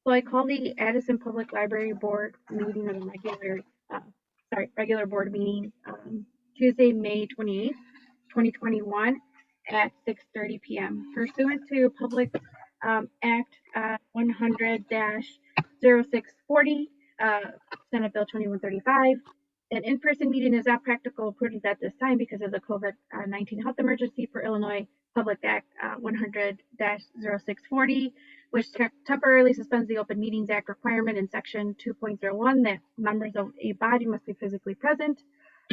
So I call the Addison Public Library Board meeting of the regular board meeting Tuesday, May 28th, 2021 at 6:30 p.m. Pursuant to Public Act 100-0640, Senate Bill 2135. An in-person meeting is not practical prudence at this time because of the COVID-19 health emergency for Illinois. Public Act 100-0640, which temporarily suspends the Open Meetings Act requirement in Section 2.01 that members of a body must be physically present.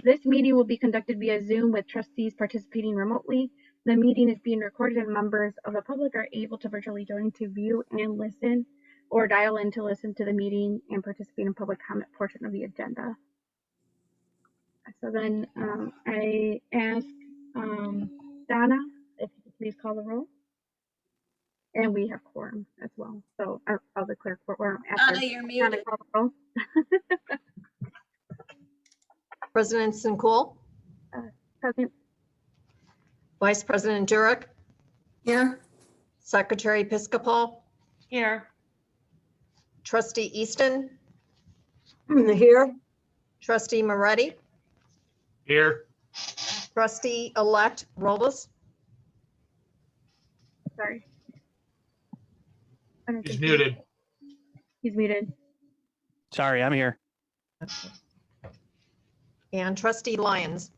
This meeting will be conducted via Zoom with trustees participating remotely. The meeting is being recorded and members of the public are able to virtually join to view and listen or dial in to listen to the meeting and participate in public comment portion of the agenda. So then I ask Donna, if you could please call the roll. And we have quorum as well. So I'll declare quorum after Donna, you're muted. call the roll. President Sincool, Present. Vice President Jurek, Here. Secretary Episcopal, Here. Trustee Easton, Here. Trustee Moretti, Here. Trustee-elect Robles. Sorry. He's muted. He's muted. Sorry, I'm here. And Trustee Lyons.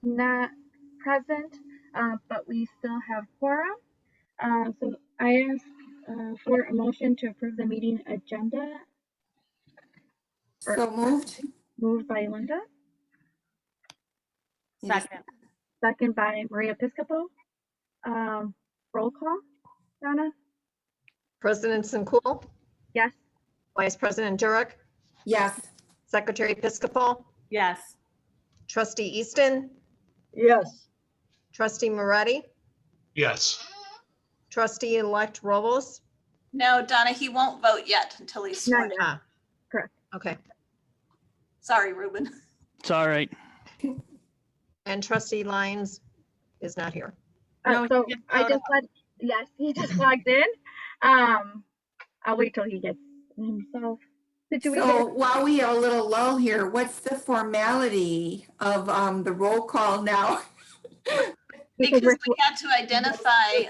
Not present, but we still have quorum. So I ask for a motion to approve the meeting agenda. So moved. Moved by Linda. Second. Second by Maria Episcopal. Roll call. Donna? President Sincool, Yes. Vice President Jurek, Yes. Secretary Episcopal, Yes. Trustee Easton, Yes. Trustee Moretti, Yes. Trustee-elect Robles. No, Donna, he won't vote yet until he's sworn in. Ah, Correct. okay. Sorry, Ruben. It's all right. And Trustee Lyons is not here. No, So he just I showed just let, yes, he just logged in. I'll wait till he gets himself situated. So while we have a little lull here, what's the formality of the roll call now? Because we had to identify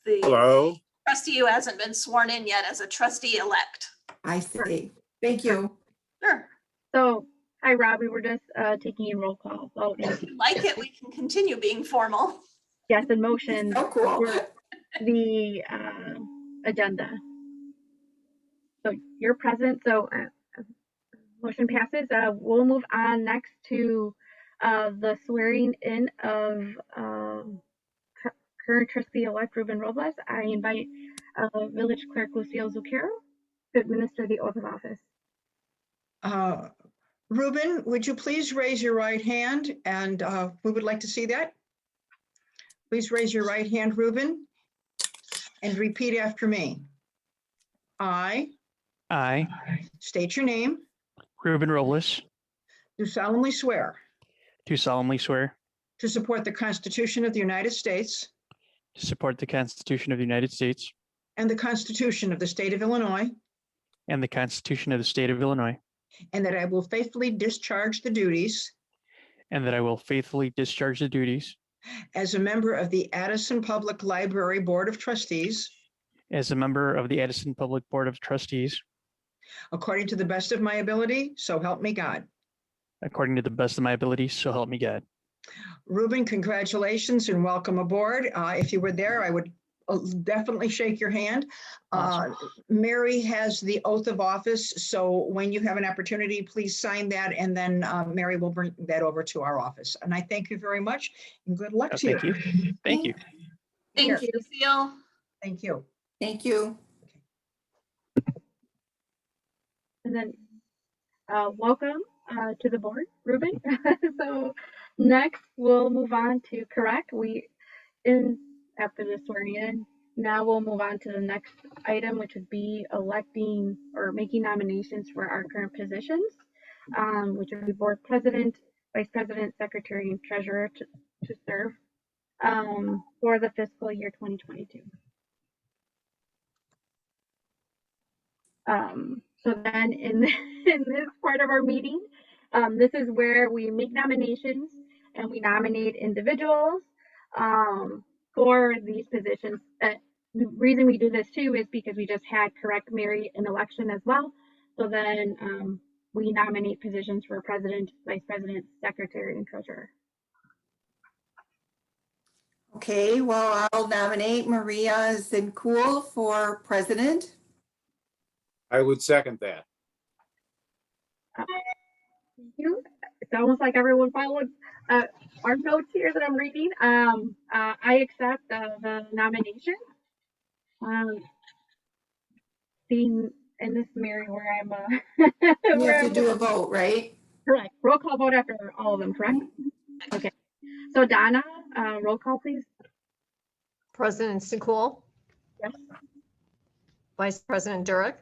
the Hello. trustee who hasn't been sworn in yet as a trustee-elect. I see. Thank you. Sure. So, hi, Rob. We were just taking a roll call vote. If you like it, we can continue being formal. Yes, in motion So cool. for the agenda. So you're present. So motion passes. We'll move on next to the swearing in of current trustee-elect Ruben Robles. I invite Village Clerk Lucille Zucchero to administer the oath of office. Ruben, would you please raise your right hand, and we would like to see that. Please raise your right hand, Ruben, and repeat after me. I state your name, Ruben Robles, do solemnly swear do solemnly swear to support the Constitution of the United States to support the Constitution of the United States and the Constitution of the State of Illinois, and the Constitution of the State of Illinois, and that I will faithfully discharge the duties and that I will faithfully discharge the duties as a member of the Addison Public Library Board of Trustees as a member of the Addison Public Board of Trustees according to the best of my ability, so help me God. according to the best of my ability, so help me God. Ruben, congratulations and welcome aboard. If you were there, I would definitely shake your hand. Awesome. Mary has the oath of office, so when you have an opportunity, please sign that, and then Mary will bring that over to our office. And I thank you very much, and good luck to you. Thank you. Thank you. Thank you, Lucille. Thank you. Thank you. And then welcome to the board, Ruben. So next we'll move on to correct. After the swearing in, now we'll move on to the next item, which would be electing or making nominations for our current positions, which would be board president, vice president, secretary, and treasurer to serve for the fiscal year 2022. So then in, in this part of our meeting, this is where we make nominations and we nominate individuals for these positions. The reason we do this too is because we just had correct Mary in election as well. So then we nominate positions for president, vice president, secretary, and treasurer. Okay, well, I'll nominate Maria Zincool for president. I would second that. It's almost like everyone followed our notes here that I'm reading. I accept the nomination. Being in this Mary where I'm You where have to I'm do a vote, right? correct. Roll call vote after all of them, correct? Okay. So Donna, roll call please. President Sincool, Yes. Vice President Durick,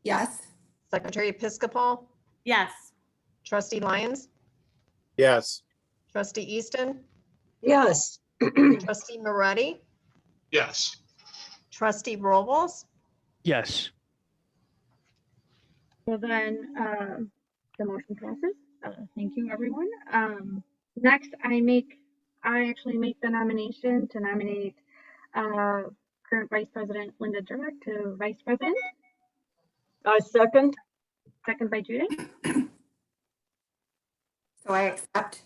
Yes. Secretary Episcopal, Yes. Trustee Lyons, Yes. Trustee Easton, Yes. Trustee Moretti, Yes. Trustee Robles, Yes. So then the motion passes. Thank you, everyone. Next, I actually make the nomination to nominate current Vice President Linda Durick to Vice President, I second. second by Judith. So I accept.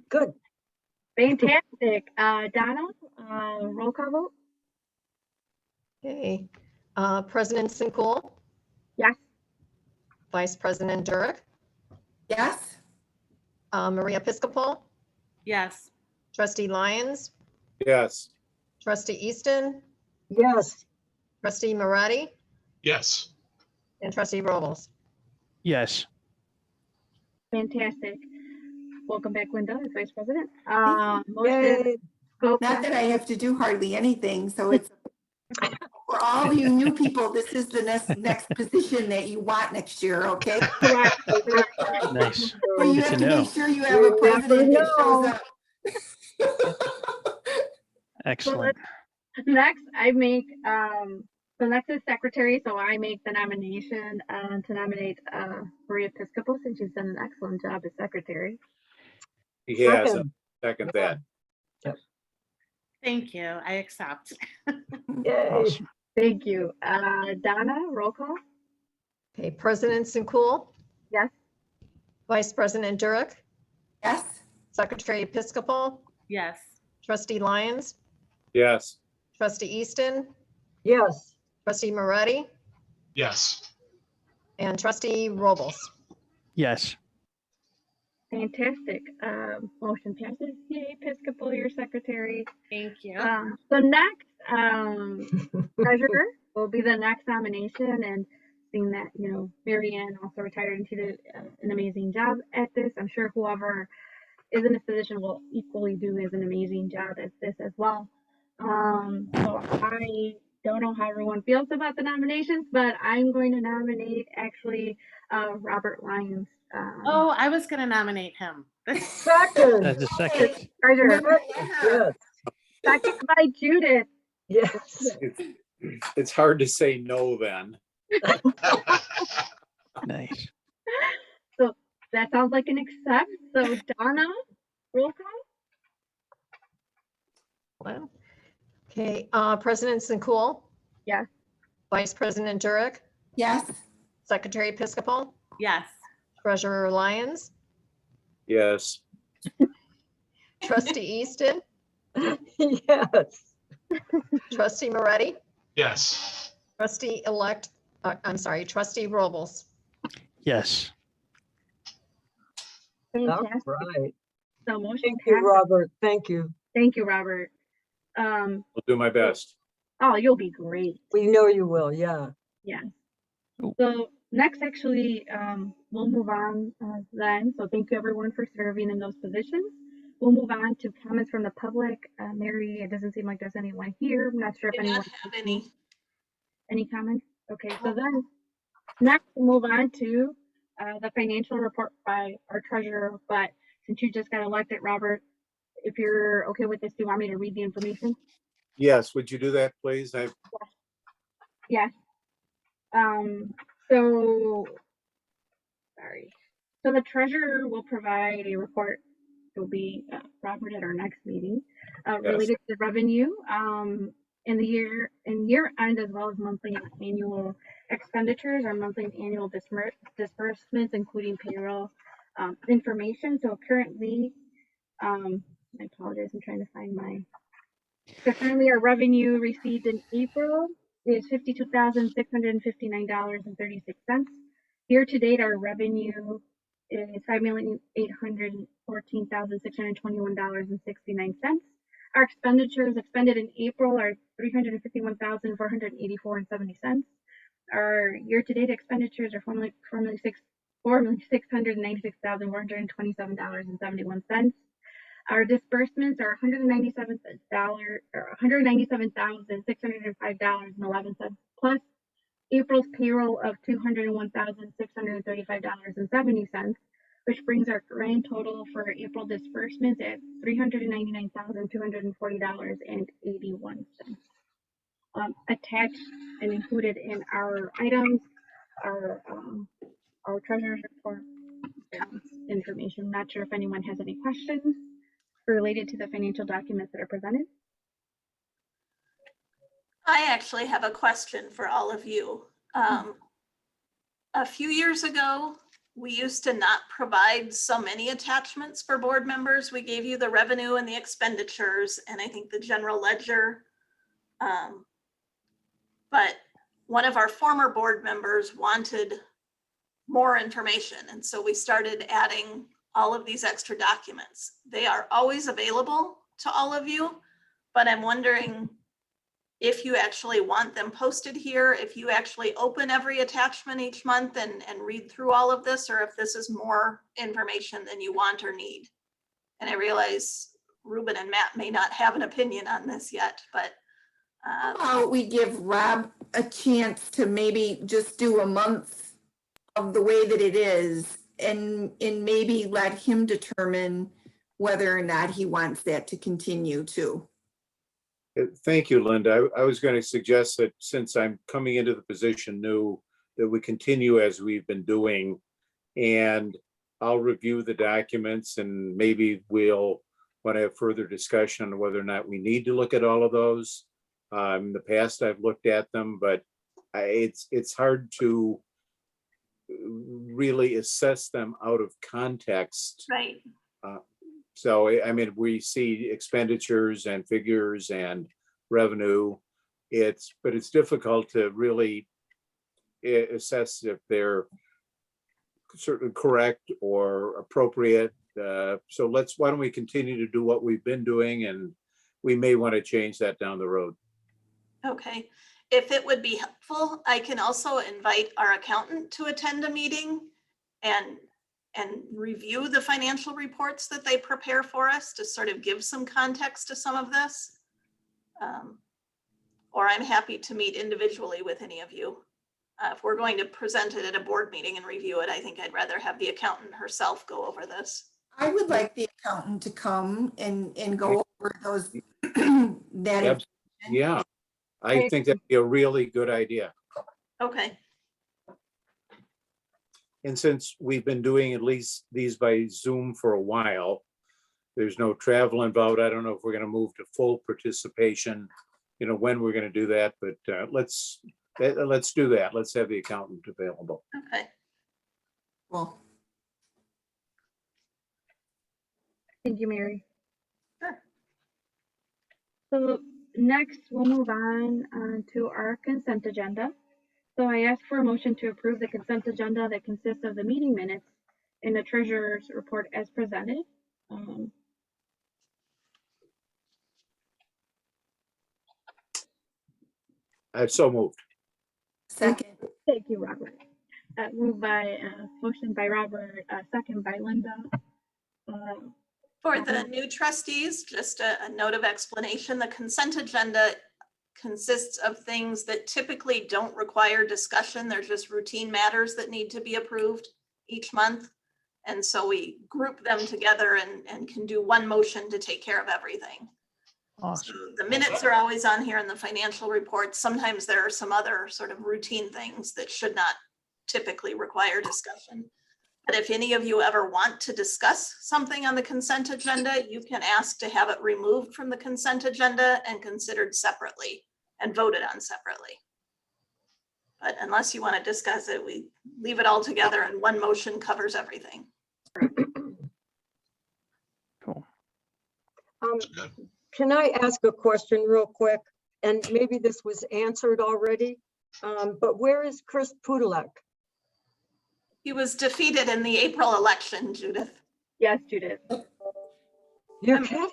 Good. Fantastic. Donna, roll call vote. okay. President Sincool, Yes. Vice President Durick, Yes. Maria Episcopal, Yes. Trustee Lyons, Yes. Trustee Easton, Yes. Trustee Moretti, Yes. and Trustee Robles. Yes. Fantastic. Welcome back, Linda, as Vice President. Thank Motion. Yay. Go Not that I have to do hardly anything, so it's for all of you new people, this is the next position that you want next year, okay? correct. Nice. Or you Good have to to know. make sure you have You a never president that know. shows up. Excellent. Next, I make the next is secretary, so I make the nomination to nominate Maria Episcopal since she's done an excellent job as secretary. He has. Second. Second that. Thank you. I accept. Yay. Awesome. Thank you. Donna, roll call. Okay, President Sincool, Yes. Vice President Durick, Yes. Secretary Episcopal, Yes. Trustee Lyons, Yes. Trustee Easton, Yes. Trustee Moretti, Yes. and Trustee Robles. Yes. Fantastic. Motion passes. Yay, Episcopal, your secretary. Thank you. So next, treasurer will be the next nomination, and seeing that, you know, Mary Ann also retired and she did an amazing job at this. I'm sure whoever is in this position will equally do an amazing job at this as well. So I don't know how everyone feels about the nominations, but I'm going to nominate actually Robert Lyons. Oh, I was going to nominate him. Second. As a second. Treasurer, Yes. second by Judith. Yes. It's hard to say no then. Nice. So that sounds like an accept. So Donna, roll call. Hello. Okay, President Sincool. Yes. Vice President Durick, Yes. Secretary Episcopal, Yes. Treasurer Lyons, Yes. Trustee Easton, Yes. Trustee Moretti, Yes. Trustee Robles. Yes. All Fantastic. right. So motion Thank you, passes. Robert. Thank you. Thank you, Robert. I'll do my best. Oh, you'll be great. We know you will. Yeah. Yeah. Cool. So next, actually, we'll move on then. So thank you everyone for serving in those positions. We'll move on to comments from the public. Mary, it doesn't seem like there's anyone here. I'm not sure if I do anyone not have any. any comments. Okay, so then next we'll move on to the financial report by our treasurer. But since you just got elected, Robert, if you're okay with this, do you want me to read the information? Yes, would you do that, please? Yes. So, sorry. So the treasurer will provide a report. It will be Robert at our next meeting related to revenue in the year end, as well as monthly and annual expenditures or monthly and annual disbursements, including payroll information. So currently, I apologize, I'm trying to find so currently our revenue received in April is $52,659.36. Year to date, our revenue is $5,814,621.69. Our expenditures expended in April are $351,484.70. Our year to date expenditures are $4,696,427.71. Our disbursements are $197,605.11 plus April's payroll of $201,635.70, which brings our grand total for April disbursements at $399,240.81. Attached and included in our items are our treasurer's report balance information. Not sure if anyone has any questions related to the financial documents that are presented. I actually have a question for all of you. A few years ago, we used to not provide so many attachments for board members. We gave you the revenue and the expenditures, and I think the general ledger. But one of our former board members wanted more information, and so we started adding all of these extra documents. They are always available to all of you, but I'm wondering if you actually want them posted here, if you actually open every attachment each month and read through all of this, or if this is more information than you want or need. And I realize Ruben and Matt may not have an opinion on this yet, but We give Rob a chance to maybe just do a month of the way that it is and maybe let him determine whether or not he wants that to continue too. Thank you, Linda. I was going to suggest that since I'm coming into the position new, that we continue as we've been doing, and I'll review the documents and maybe we'll want to have further discussion on whether or not we need to look at all of those. In the past, I've looked at them, but it's hard to really assess them out of context. right. So, I mean, we see expenditures and figures and revenue. But it's difficult to really assess if they're certainly correct or appropriate. So why don't we continue to do what we've been doing, and we may want to change that down the road. Okay, if it would be helpful, I can also invite our accountant to attend a meeting and review the financial reports that they prepare for us to sort of give some context to some of this. Or I'm happy to meet individually with any of you. If we're going to present it at a board meeting and review it, I think I'd rather have the accountant herself go over this. I would like the accountant to come and go over those. Yeah, I think that'd be a really good idea. Okay, And since we've been doing at least these by Zoom for a while, there's no travel involved. I don't know if we're going to move to full participation, when we're going to do that, but let's do that. Let's have the accountant available. okay. Well, Thank you, Mary. Sure. So next, we'll move on to our consent agenda. So I ask for a motion to approve the consent agenda that consists of the meeting minutes and the treasurer's report as presented. So moved. second, Thank you, Robert. Motion by Robert, second by Linda. For the new trustees, just a note of explanation, the consent agenda consists of things that typically don't require discussion. They're just routine matters that need to be approved each month. And so we group them together and can do one motion to take care of everything. Awesome. So the minutes are always on here and the financial reports. Sometimes there are some other sort of routine things that should not typically require discussion. But if any of you ever want to discuss something on the consent agenda, you can ask to have it removed from the consent agenda and considered separately and voted on separately. But unless you want to discuss it, we leave it all together and one motion covers everything. Cool. Good. Can I ask a question real quick? And maybe this was answered already, but where is Chris Pudalek? He was defeated in the April election, Judith. Yes, Judith. You're I'm- kidding.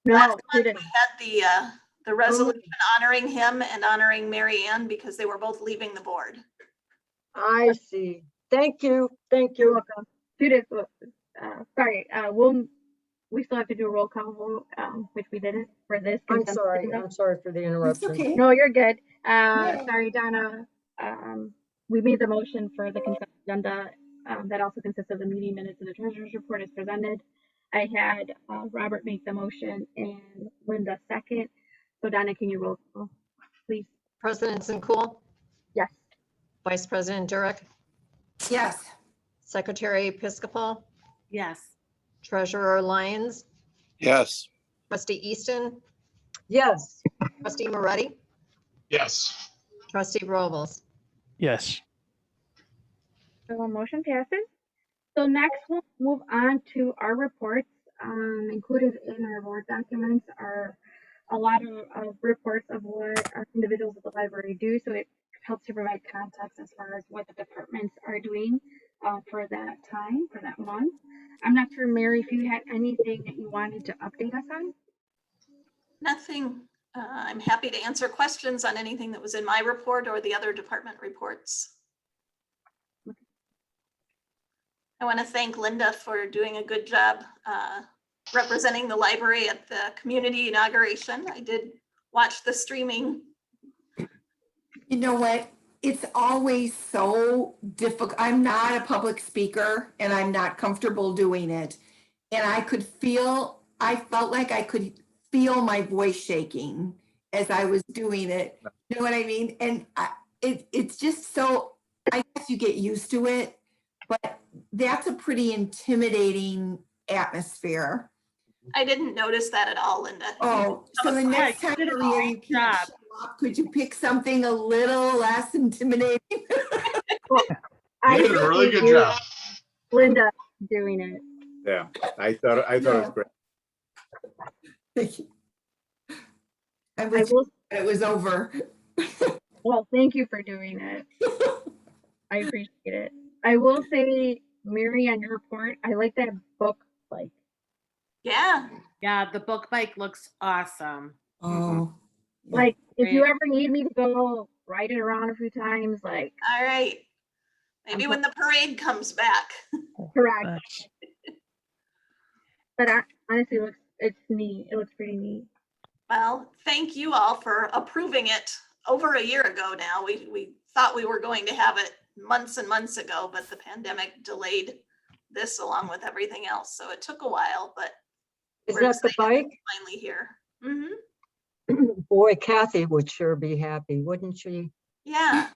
No, Last month we Judith. had the resolution honoring him and honoring Mary Ann because they were both leaving the board. I see. Thank you. Thank You're you. welcome. Judith, sorry, we still have to do a roll call vote, which we didn't for this. I'm consent sorry. agenda. I'm sorry for the It's interruption. okay. No, you're good. Sorry, Donna. We made the motion for the consent agenda. That also consists of the meeting minutes and the treasurer's report as presented. I had Robert make the motion and Linda second. So Donna, can you roll call, please? President Sincool, Yes. Vice President Durick, Yes. Secretary Episcopal, Yes. Treasurer Lyons, Yes. Trustee Easton, Yes. Trustee Moretti, Yes. Trustee Robles. Yes. So motion passes. So next we'll move on to our reports. Included in our board documents are a lot of reports of what our individuals at the library do. So it helps to provide context as far as what the departments are doing for that time, for that month. I'm not sure, Mary, if you had anything that you wanted to update us on. Nothing. I'm happy to answer questions on anything that was in my report or the other department reports. I want to thank Linda for doing a good job representing the library at the community inauguration. I did watch the streaming. You know what? It's always so difficult. I'm not a public speaker and I'm not comfortable doing it. And I felt like I could feel my voice shaking as I was doing it. You know what I mean? And it's just so, I guess you get used to it, but that's a pretty intimidating atmosphere. I didn't notice that at all, Linda. Oh, so the next time, did a Maria, you great can't job. show up, could you pick something a little less intimidating? You did a really good appreciate job. Linda doing it. Yeah, I thought it was great. I I wish will, it was over. well, thank you for doing it. I appreciate it. I will say, Mary, on your report, I like that book, like, Yeah, Yeah, the book bike looks awesome. Oh, like if you Great. ever need me to go ride it around a few times, like, all right. Maybe when the parade comes back. correct. Nice. But honestly, it's neat. It looks pretty neat. Well, thank you all for approving it over a year ago now. We thought we were going to have it months and months ago, but the pandemic delayed this along with everything else. So it took a while, but Is we're that the excited bike? it's finally here. Mhm. Boy, Kathy would sure be happy, wouldn't she? Yeah.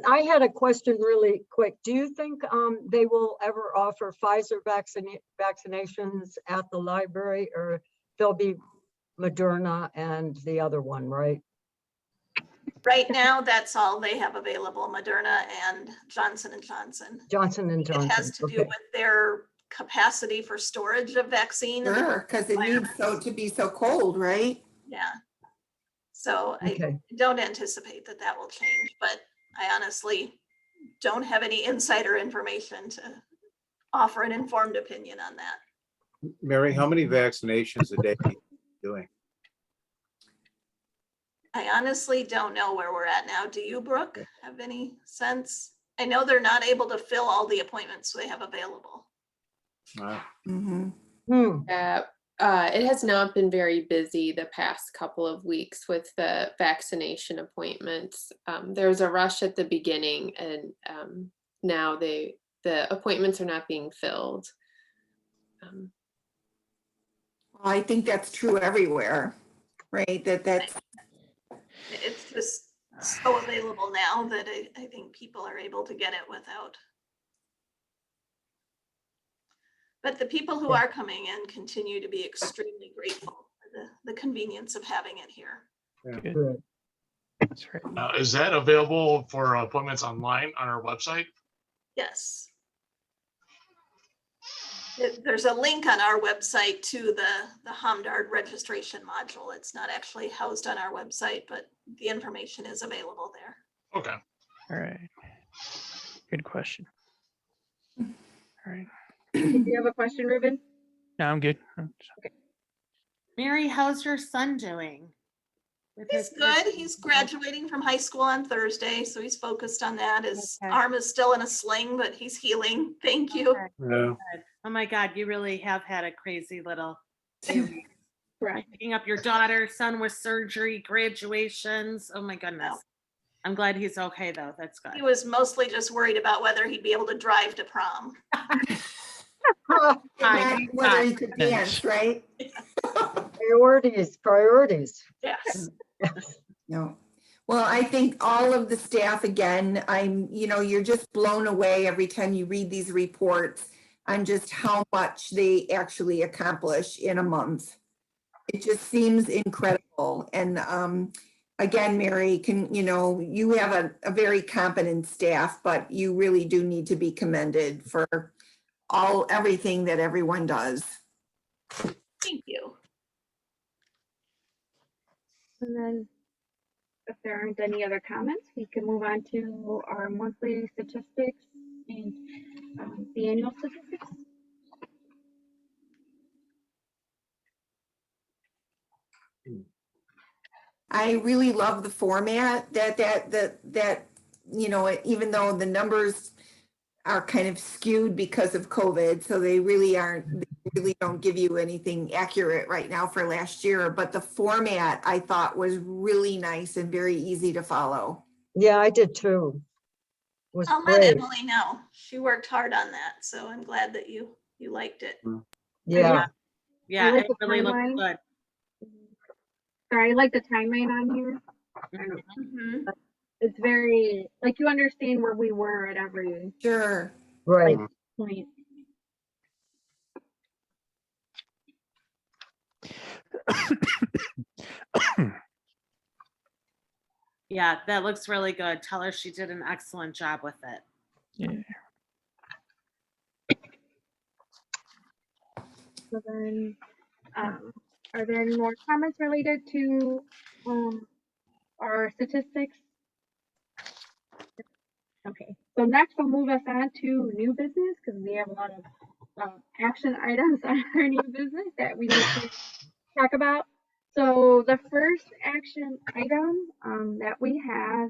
I had a question really quick. Do you think they will ever offer Pfizer vaccinations at the library, or they'll be Moderna and the other one, right? Right now, that's all they have available, Moderna and Johnson & Johnson. Johnson and It has Johnson. to do Okay. with their capacity for storage of vaccine. and the sure, because it needs to be so cold, right? Yeah. So I Okay. don't anticipate that that will change, but I honestly don't have any insider information to offer an informed opinion on that. Mary, how many vaccinations a day are you doing? I honestly don't know where we're at now. Do you, Brooke, have any sense? I know they're not able to fill all the appointments they have available. Mhm. It has not been very busy the past couple of weeks with the vaccination appointments. There was a rush at the beginning, and now the appointments are not being filled. I think that's true everywhere, right? That's, It's just so available now that I think people are able to get it without. But the people who are coming in continue to be extremely grateful for the convenience of having it here. Good. That's right. Is that available for appointments online on our website? Yes. There's a link on our website to the Hamdard registration module. It's not actually housed on our website, but the information is available there. Okay. All right. Good question. All right. Did you have a question, Ruben? No, I'm good. Mary, how's your son doing? With He's his- good. He's graduating from high school on Thursday, so he's focused on that. His Okay. arm is still in a sling, but he's healing. Thank you. Okay, Yeah. good. Oh my God, you really have had a crazy little few weeks. Correct. Picking up your daughter, son with surgery, graduations. Oh my goodness. I'm glad he's okay though. That's good. He was mostly just worried about whether he'd be able to drive to prom. Fine, not whether fine. you could dance, right? Priorities. Yes. No. Well, I think all of the staff, again, you're just blown away every time you read these reports on just how much they actually accomplish in a month. It just seems incredible. And again, Mary, you have a very competent staff, but you really do need to be commended for everything that everyone does. Thank you. And then if there aren't any other comments, we can move on to our monthly statistics and the annual statistics. I really love the format that even though the numbers are kind of skewed because of COVID, so they really don't give you anything accurate right now for last year, but the format I thought was really nice and very easy to follow. Yeah, I did too. It was I'll let great. Emily know. She worked hard on that, so I'm glad that you liked it. Yeah, Yeah, I like it the really looks timeline. good. Sorry, I like the timeline on here. Mhm. It's very, like, you understand where we were at every Sure. right. point. Yeah, that looks really good. Tell her she did an excellent job with it. Yeah. So then, are there any more comments related to our statistics? Okay, so next we'll move us on to new business because we have a lot of action items on our new business that we need to talk about. So the first action item that we have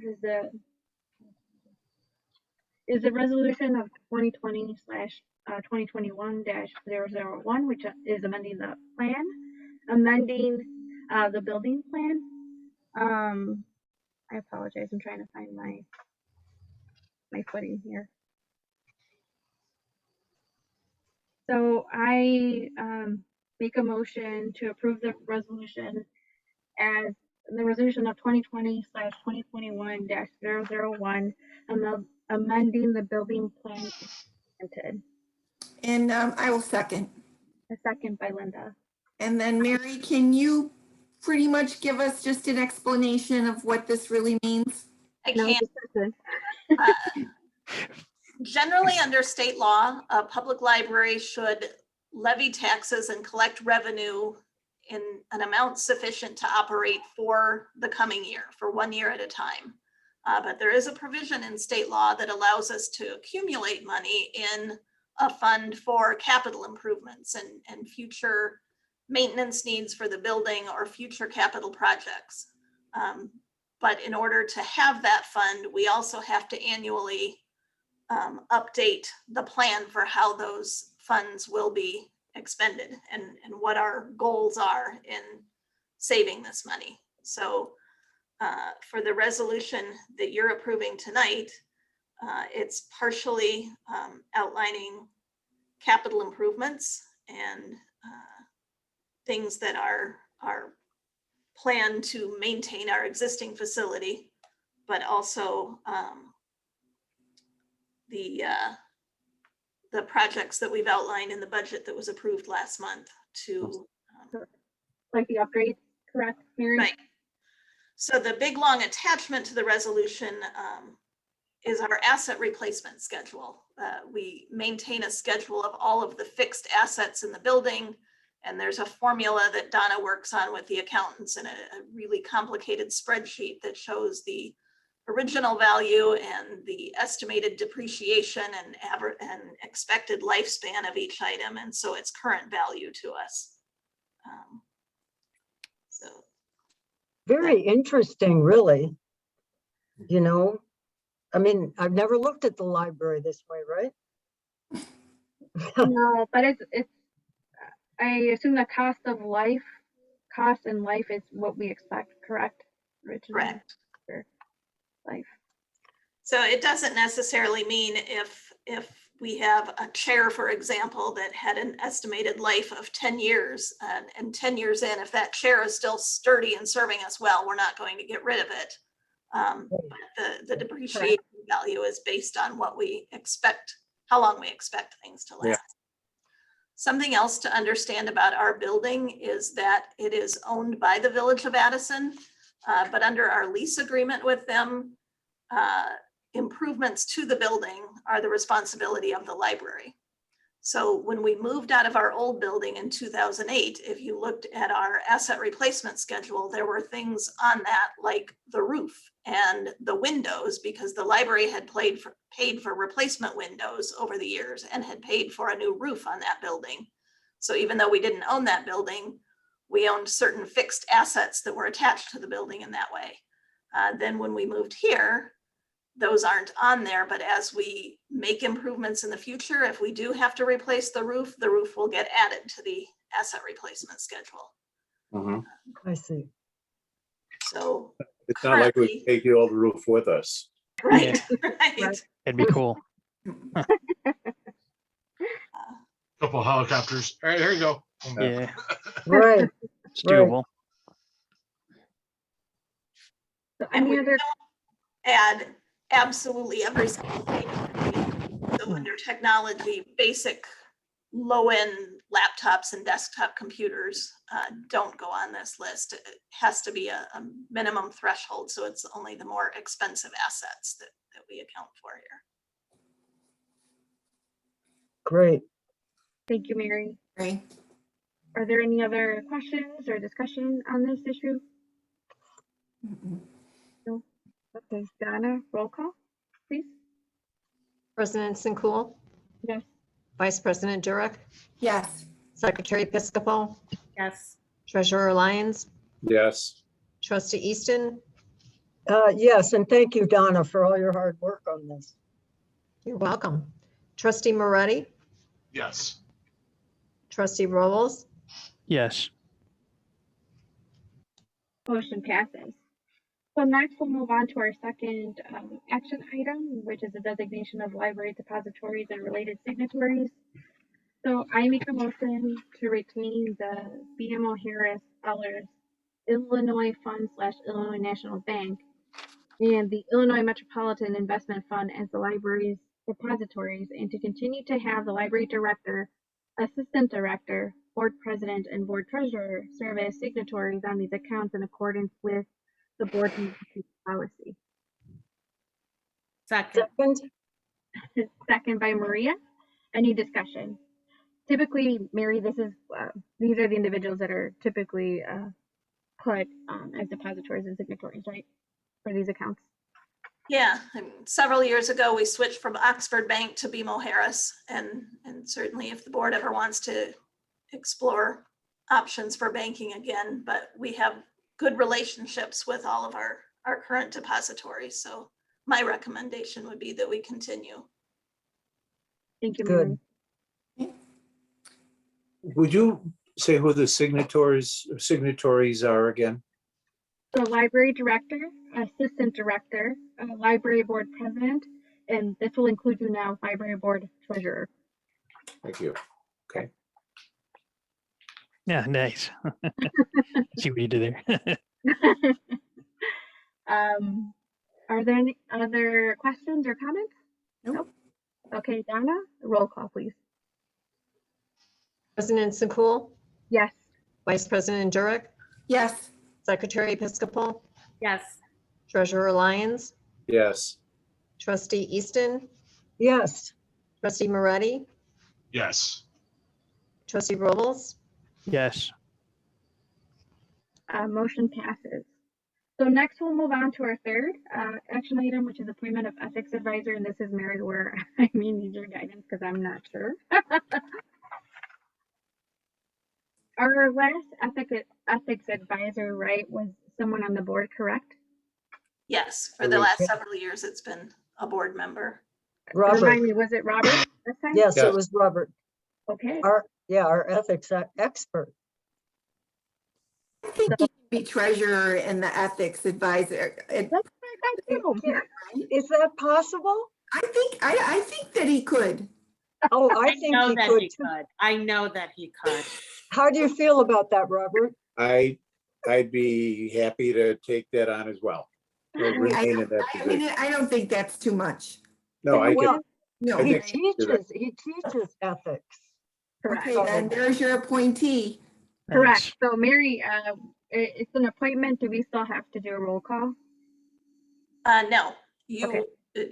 is the resolution of 2020/2021-001, which is amending the plan, amending the building plan. I apologize. I'm trying to find my footing here. So I make a motion to approve the resolution as the resolution of 2020/2021-001, amending the building plan presented. And I will second. A second by Linda. And then Mary, can you pretty much give us just an explanation of what this really means? I No can't. discussion. Generally, under state law, a public library should levy taxes and collect revenue in an amount sufficient to operate for the coming year, for 1 year at a time. But there is a provision in state law that allows us to accumulate money in a fund for capital improvements and future maintenance needs for the building or future capital projects. But in order to have that fund, we also have to annually update the plan for how those funds will be expended and what our goals are in saving this money. So for the resolution that you're approving tonight, it's partially outlining capital improvements and things that are planned to maintain our existing facility, but also the projects that we've outlined in the budget that was approved last month to Like the upgrade, correct, Mary? right. So the big long attachment to the resolution is our asset replacement schedule. We maintain a schedule of all of the fixed assets in the building, and there's a formula that Donna works on with the accountants in a really complicated spreadsheet that shows the original value and the estimated depreciation and expected lifespan of each item, and so its current value to us. So Very interesting, really. You know, I mean, I've never looked at the library this way, right? No, but it's, I assume the cost in life is what we expect, correct? Originally, correct. for life. So it doesn't necessarily mean if we have a chair, for example, that had an estimated life of 10 years and 10 years in, if that chair is still sturdy and serving us well, we're not going to get rid of it. But the depreciation value is based on what we expect, how long we expect things to last. Yeah. Something else to understand about our building is that it is owned by the Village of Addison, but under our lease agreement with them, improvements to the building are the responsibility of the library. So when we moved out of our old building in 2008, if you looked at our asset replacement schedule, there were things on that like the roof and the windows, because the library had paid for replacement windows over the years and had paid for a new roof on that building. So even though we didn't own that building, we owned certain fixed assets that were attached to the building in that way. Then when we moved here, those aren't on there, but as we make improvements in the future, if we do have to replace the roof will get added to the asset replacement schedule. Mhm. I see. So It's not like we currently- take the old roof with us. right, right. It'd be cool. Couple helicopters. All right, there you go. Yeah, Right. it's Right. doable. So And any we other, don't add absolutely every single thing. So under technology, basic low-end laptops and desktop computers don't go on this list. It has to be a minimum threshold, so it's only the more expensive assets that we account for here. Great. thank you, Mary. Right. Are there any other questions or discussion on this issue? No. Okay, Donna, roll call, please. President Sincool, Yes. Vice President Jurek, Yes. Secretary Episcopal, Yes. Treasurer Lyons, Yes, Trustee Easton. Yes, and thank you, Donna, for all your hard work on this. You're welcome. Trustee Moretti, Yes. Trustee Rolls, Yes. Motion passes. So next we'll move on to our second action item, which is the designation of library depositories and related signatories. So I make a motion to retain the BMO Harris Ellers Illinois Fund / Illinois National Bank and the Illinois Metropolitan Investment Fund as the library's depositories, and to continue to have the library director, assistant director, board president, and board treasurer serve as signatories on these accounts in accordance with the board policy. Second. Second, Second by Maria. Any discussion? Typically, Mary, these are the individuals that are typically put as depositories and signatories, right, for these accounts? Yeah, several years ago, we switched from Oxford Bank to BMO Harris, and certainly if the board ever wants to explore options for banking again, but we have good relationships with all of our current depositories. So my recommendation would be that we continue. Thank you, Good. Mary. would you say who the signatories are again? The library director, assistant director, library board president, and this will include you now, library board treasurer. Thank you. Okay. Yeah, nice. See what you did there. Are there any other questions or comments? Nope. Okay, Donna, roll call, please. President Sakul, Yes. Vice President Durick, Yes. Secretary Episcopal, Yes. Treasurer Lyons, Yes. Trustee Easton. Yes. Trustee Moretti, Yes. Trustee Robles. Yes. Motion passes. So next we'll move on to our third action item, which is appointment of ethics advisor. And this is Mary, where I may need your guidance because I'm not sure. Our last ethics advisor, right, was someone on the board, correct? Yes, for the last several years, it's been a board member. Robert. Remind me, was it Robert this time? Yes, Yes. it was Robert. Okay. Our ethics expert. I think he can be treasurer and the ethics advisor. That's what I thought too. Is that possible? I think that he could. Oh, I I think know he that could he too. could. I know that he could. How do you feel about that, Robert? I'd be happy to take that on as well. Or remain in that I mean, position. I don't think that's too much. No, I Well, can, No. I he think we can do that. teaches ethics. Correct. Okay, then there's your appointee. Correct. Thanks. So Mary, it's an appointment. Do we still have to do a roll call? No, Okay.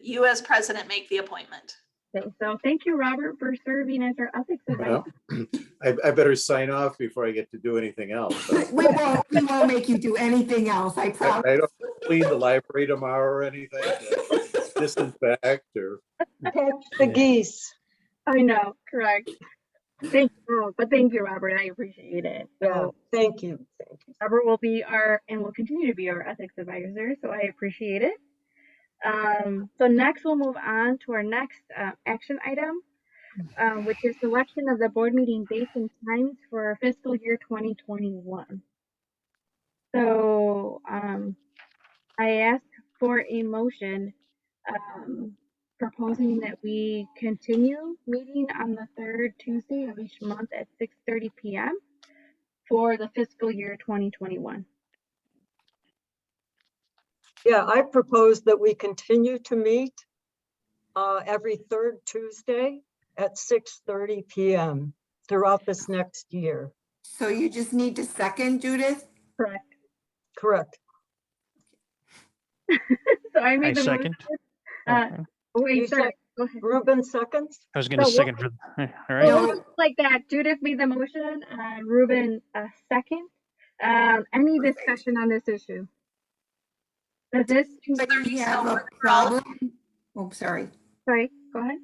you as president make the appointment. Okay, so thank you, Robert, for serving as our ethics advisor. Well, I better sign off before I get to do anything else. We won't make you do anything else, I promise. I don't clean the library tomorrow or anything. Disinfect or. Catch the geese. I know, correct. Thank you, but thank you, Robert. I appreciate it. Yeah, So thank you. Thank you. Robert will be and will continue to be our ethics advisor. So I appreciate it. So next we'll move on to our next action item, which is selection of the board meeting dates and times for fiscal year 2021. So I ask for a motion proposing that we continue meeting on the third Tuesday of each month at 6:30 p.m. for the fiscal year 2021. Yeah, I propose that we continue to meet every third Tuesday at 6:30 p.m. throughout this next year. So you just need to second, Judith? Correct. Correct. So I I made the second. motion. Okay. Wait, You sorry. Go ahead. Ruben seconds? I was gonna So second for, all So right. we'll do it like that. Judith made the motion, Ruben second. Any discussion on this issue? Does this, Anybody have a overall- problem? Oh, sorry. sorry, go ahead.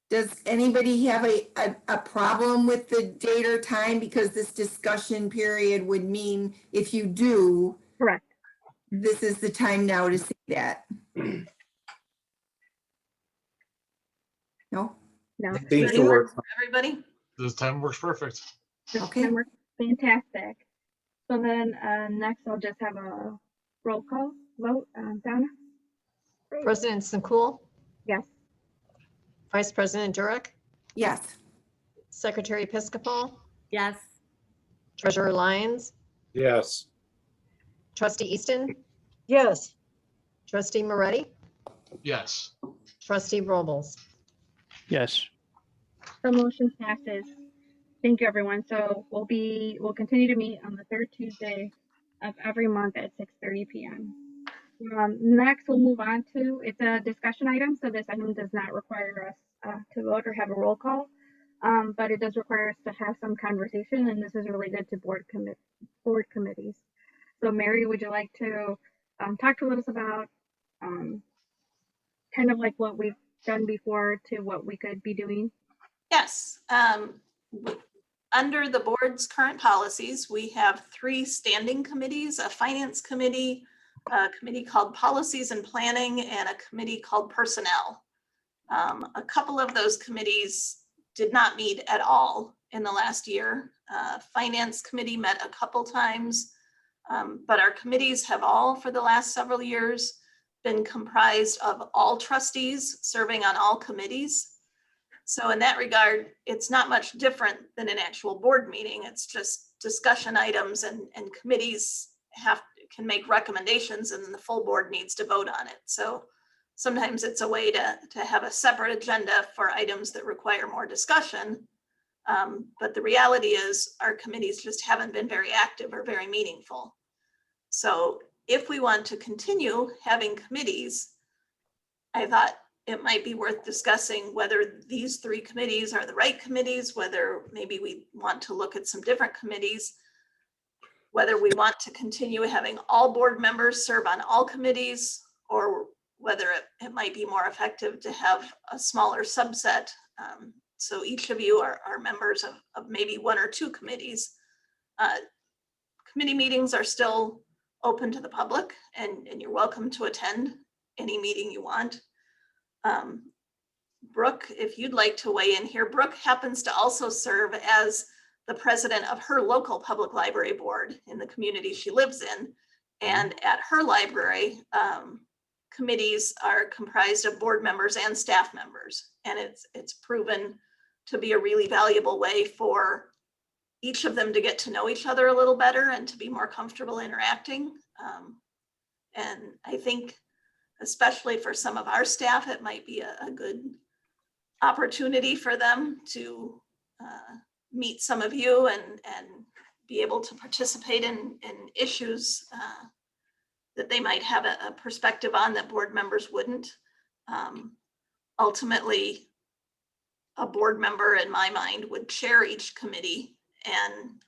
Does anybody have a problem with the date or time? Because this discussion period would mean if you do, Correct. this is the time now to say that. No? No. Seems to work. Everybody? This time works perfect. This Okay. time works fantastic. So then next I'll just have a roll call vote. Donna? President Sakul, Yes. Vice President Durick, Yes. Secretary Episcopal, Yes. Treasurer Lyons, Yes. Trustee Easton. Yes. Trustee Moretti, Yes. Trustee Robles. Yes. The motion passes. Thank you, everyone. So we'll continue to meet on the third Tuesday of every month at 6:30 p.m. Next, we'll move on to, it's a discussion item, so this item does not require us to vote or have a roll call, but it does require us to have some conversation, and this is related to board committees. So Mary, would you like to talk to us about kind of like what we've done before to what we could be doing? Yes. Under the board's current policies, we have 3 standing committees: a finance committee, a committee called Policies and Planning, and a committee called Personnel. A couple of those committees did not meet at all in the last year. Finance committee met a couple times, but our committees have all, for the last several years, been comprised of all trustees serving on all committees. So in that regard, it's not much different than an actual board meeting. It's just discussion items, and committees can make recommendations, and then the full board needs to vote on it. So sometimes it's a way to have a separate agenda for items that require more discussion. But the reality is our committees just haven't been very active or very meaningful. So if we want to continue having committees, I thought it might be worth discussing whether these 3 committees are the right committees, whether maybe we want to look at some different committees, whether we want to continue having all board members serve on all committees, or whether it might be more effective to have a smaller subset. So each of you are members of maybe 1 or 2 committees. Committee meetings are still open to the public, and you're welcome to attend any meeting you want. Brooke, if you'd like to weigh in here, Brooke happens to also serve as the president of her local public library board in the community she lives in. And at her library, committees are comprised of board members and staff members. And it's proven to be a really valuable way for each of them to get to know each other a little better and to be more comfortable interacting. And I think, especially for some of our staff, it might be a good opportunity for them to meet some of you and be able to participate in issues that they might have a perspective on that board members wouldn't. Ultimately, a board member, in my mind, would chair each committee and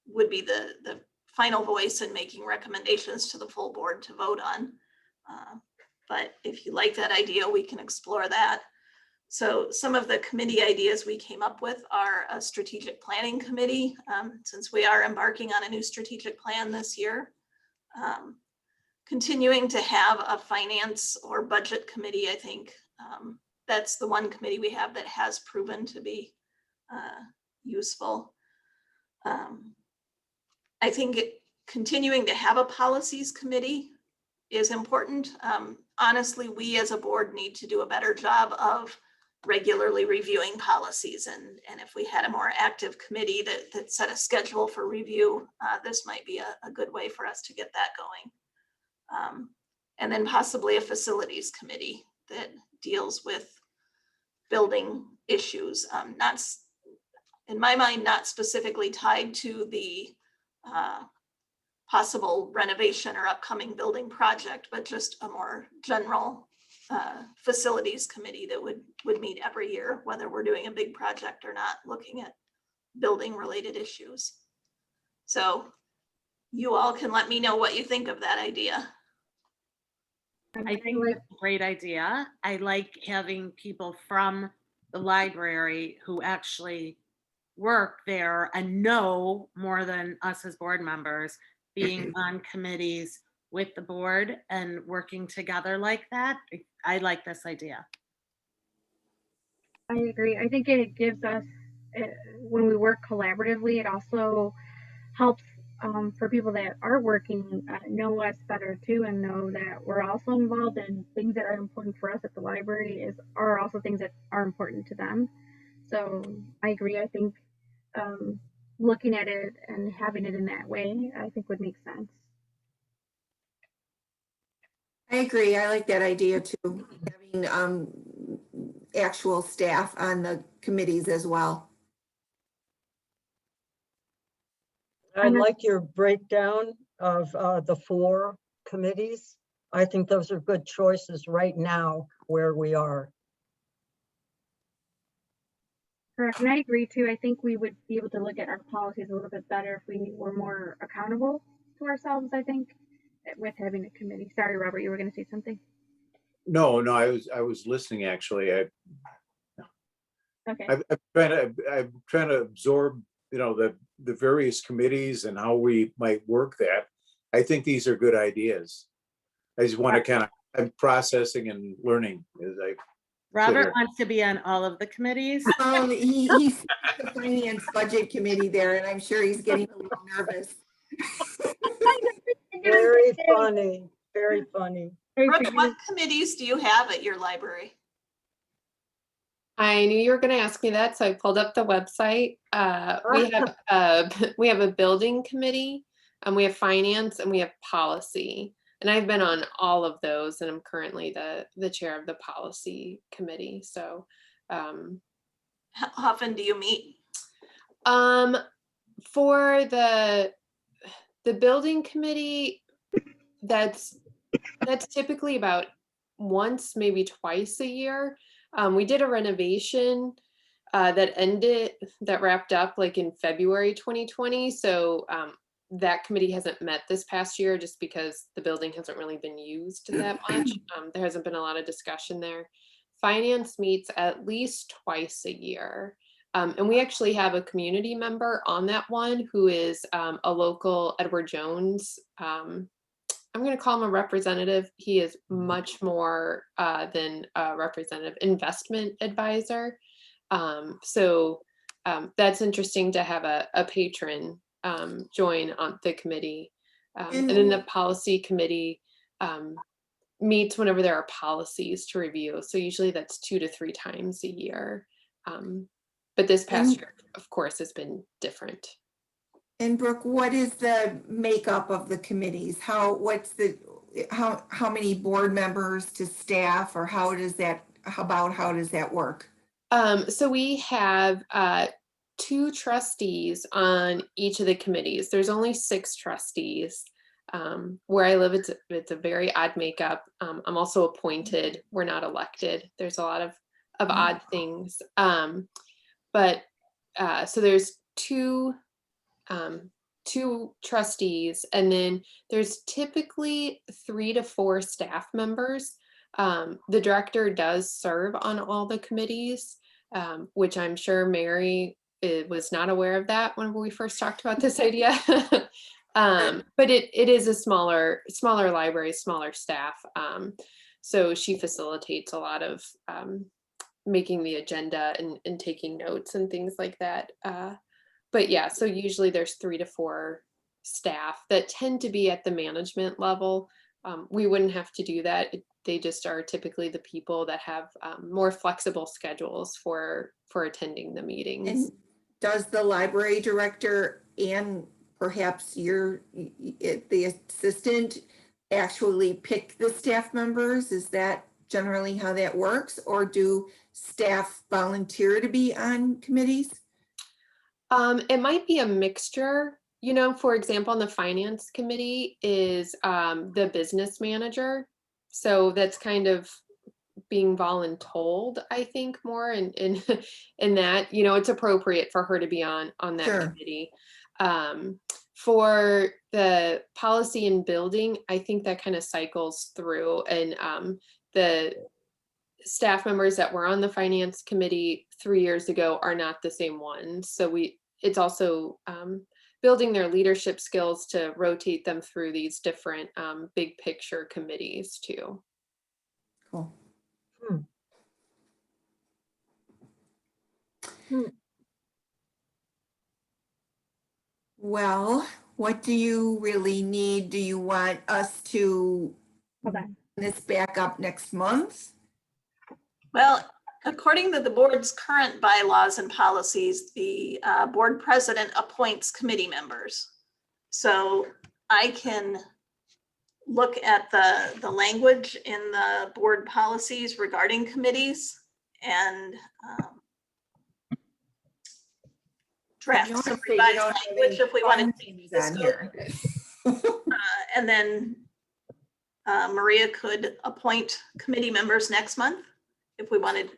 would be the final voice in making recommendations to the full board to vote on. But if you like that idea, we can explore that. So some of the committee ideas we came up with are a strategic planning committee, since we are embarking on a new strategic plan this year. Continuing to have a finance or budget committee, I think that's the one committee we have that has proven to be useful. I think continuing to have a policies committee is important. Honestly, we as a board need to do a better job of regularly reviewing policies. And if we had a more active committee that set a schedule for review, this might be a good way for us to get that going. And then possibly a facilities committee that deals with building issues, not, in my mind, not specifically tied to the possible renovation or upcoming building project, but just a more general facilities committee that would meet every year, whether we're doing a big project or not, looking at building related issues. So you all can let me know what you think of that idea. I think it's a great idea. I like having people from the library who actually work there and know more than us as board members, being on committees with the board and working together like that. I like this idea. I agree. I think it gives us, when we work collaboratively, it also helps for people that are working know us better too, and know that we're also involved in things that are important for us at the library are also things that are important to them. So I agree. I think looking at it and having it in that way, I think would make sense. I agree. I like that idea too, having actual staff on the committees as well. I like your breakdown of the 4 committees. I think those are good choices right now where we are. Correct. And I agree too. I think we would be able to look at our policies a little bit better if we were more accountable to ourselves, I think, with having a committee. Sorry, Robert, you were going to say something. No, I was listening, actually. Okay. I'm trying to absorb, the various committees and how we might work that. I think these are good ideas. I just want to I'm processing and learning as I. Robert wants to be on all of the committees. He's the finance budget committee there, and I'm sure he's getting a little nervous. Very funny, very funny. Brooke, what committees do you have at your library? I knew you were going to ask me that, so I pulled up the website. We have a building committee, and we have finance, and we have policy. And I've been on all of those, and I'm currently the chair of the policy committee. So, How often do you meet? for the building committee, that's typically about once, maybe twice a year. We did a renovation that wrapped up like in February 2020. So that committee hasn't met this past year just because the building hasn't really been used that much. There hasn't been a lot of discussion there. Finance meets at least twice a year. And we actually have a community member on that one who is a local Edward Jones. I'm going to call him a representative. He is much more than a representative, investment advisor. So that's interesting to have a patron join on the committee. And then the policy committee meets whenever there are policies to review. So usually that's 2 to 3 times a year. But this past year, of course, has been different. And Brooke, what is the makeup of the committees? How many board members to staff, or how does that work? So we have 2 trustees on each of the committees. There's only 6 trustees. Where I live, it's a very odd makeup. I'm also appointed. We're not elected. There's a lot of odd things. But so there's 2 trustees, and then there's typically 3 to 4 staff members. The director does serve on all the committees, which I'm sure Mary was not aware of that when we first talked about this idea. But it is a smaller library, smaller staff. So she facilitates a lot of making the agenda and taking notes and things like that. But yeah, so usually there's 3 to 4 staff that tend to be at the management level. We wouldn't have to do that. They just are typically the people that have more flexible schedules for attending the meetings. And does the library director and perhaps the assistant actually pick the staff members? Is that generally how that works? Or do staff volunteer to be on committees? It might be a mixture. You know, for example, on the finance committee is the business manager. So that's kind of being voluntold, I think, more in that, you know, it's appropriate for her to be on that committee. For the policy and building, I think that kind of cycles through, and the staff members that were on the finance committee 3 years ago are not the same ones. So it's also building their leadership skills to rotate them through these different big picture committees too. Cool. Well, what do you really need? Do you want us to bring this back up next month? Well, according to the board's current bylaws and policies, the board president appoints committee members. So I can look at the language in the board policies regarding committees and draft some revised language if we want to change this. And then Maria could appoint committee members next month if we wanted to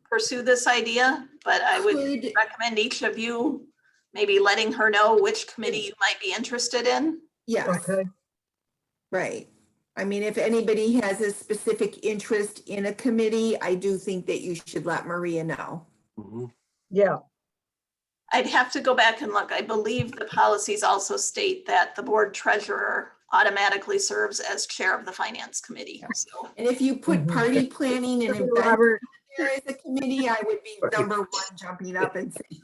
pursue this idea, but I would recommend each of you maybe letting her know which committee you might be interested in. Yes. Okay. Right. I mean, if anybody has a specific interest in a committee, I do think that you should let Maria know. Yeah. I'd have to go back and look. I believe the policies also state that the board treasurer automatically serves as chair of the finance committee. So. And if you put party planning and events there as a committee, I would be #1 jumping up and saying.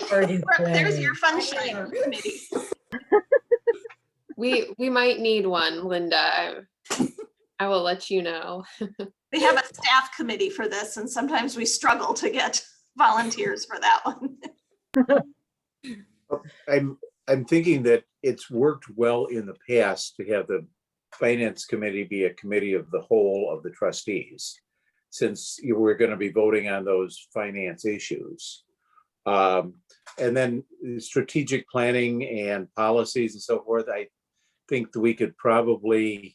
There's your function committee. We might need one, Linda. I will let you know. We have a staff committee for this, and sometimes we struggle to get volunteers for that one. I'm thinking that it's worked well in the past to have the finance committee be a committee of the whole of the trustees, since you were going to be voting on those finance issues. And then strategic planning and policies and so forth, I think that we could probably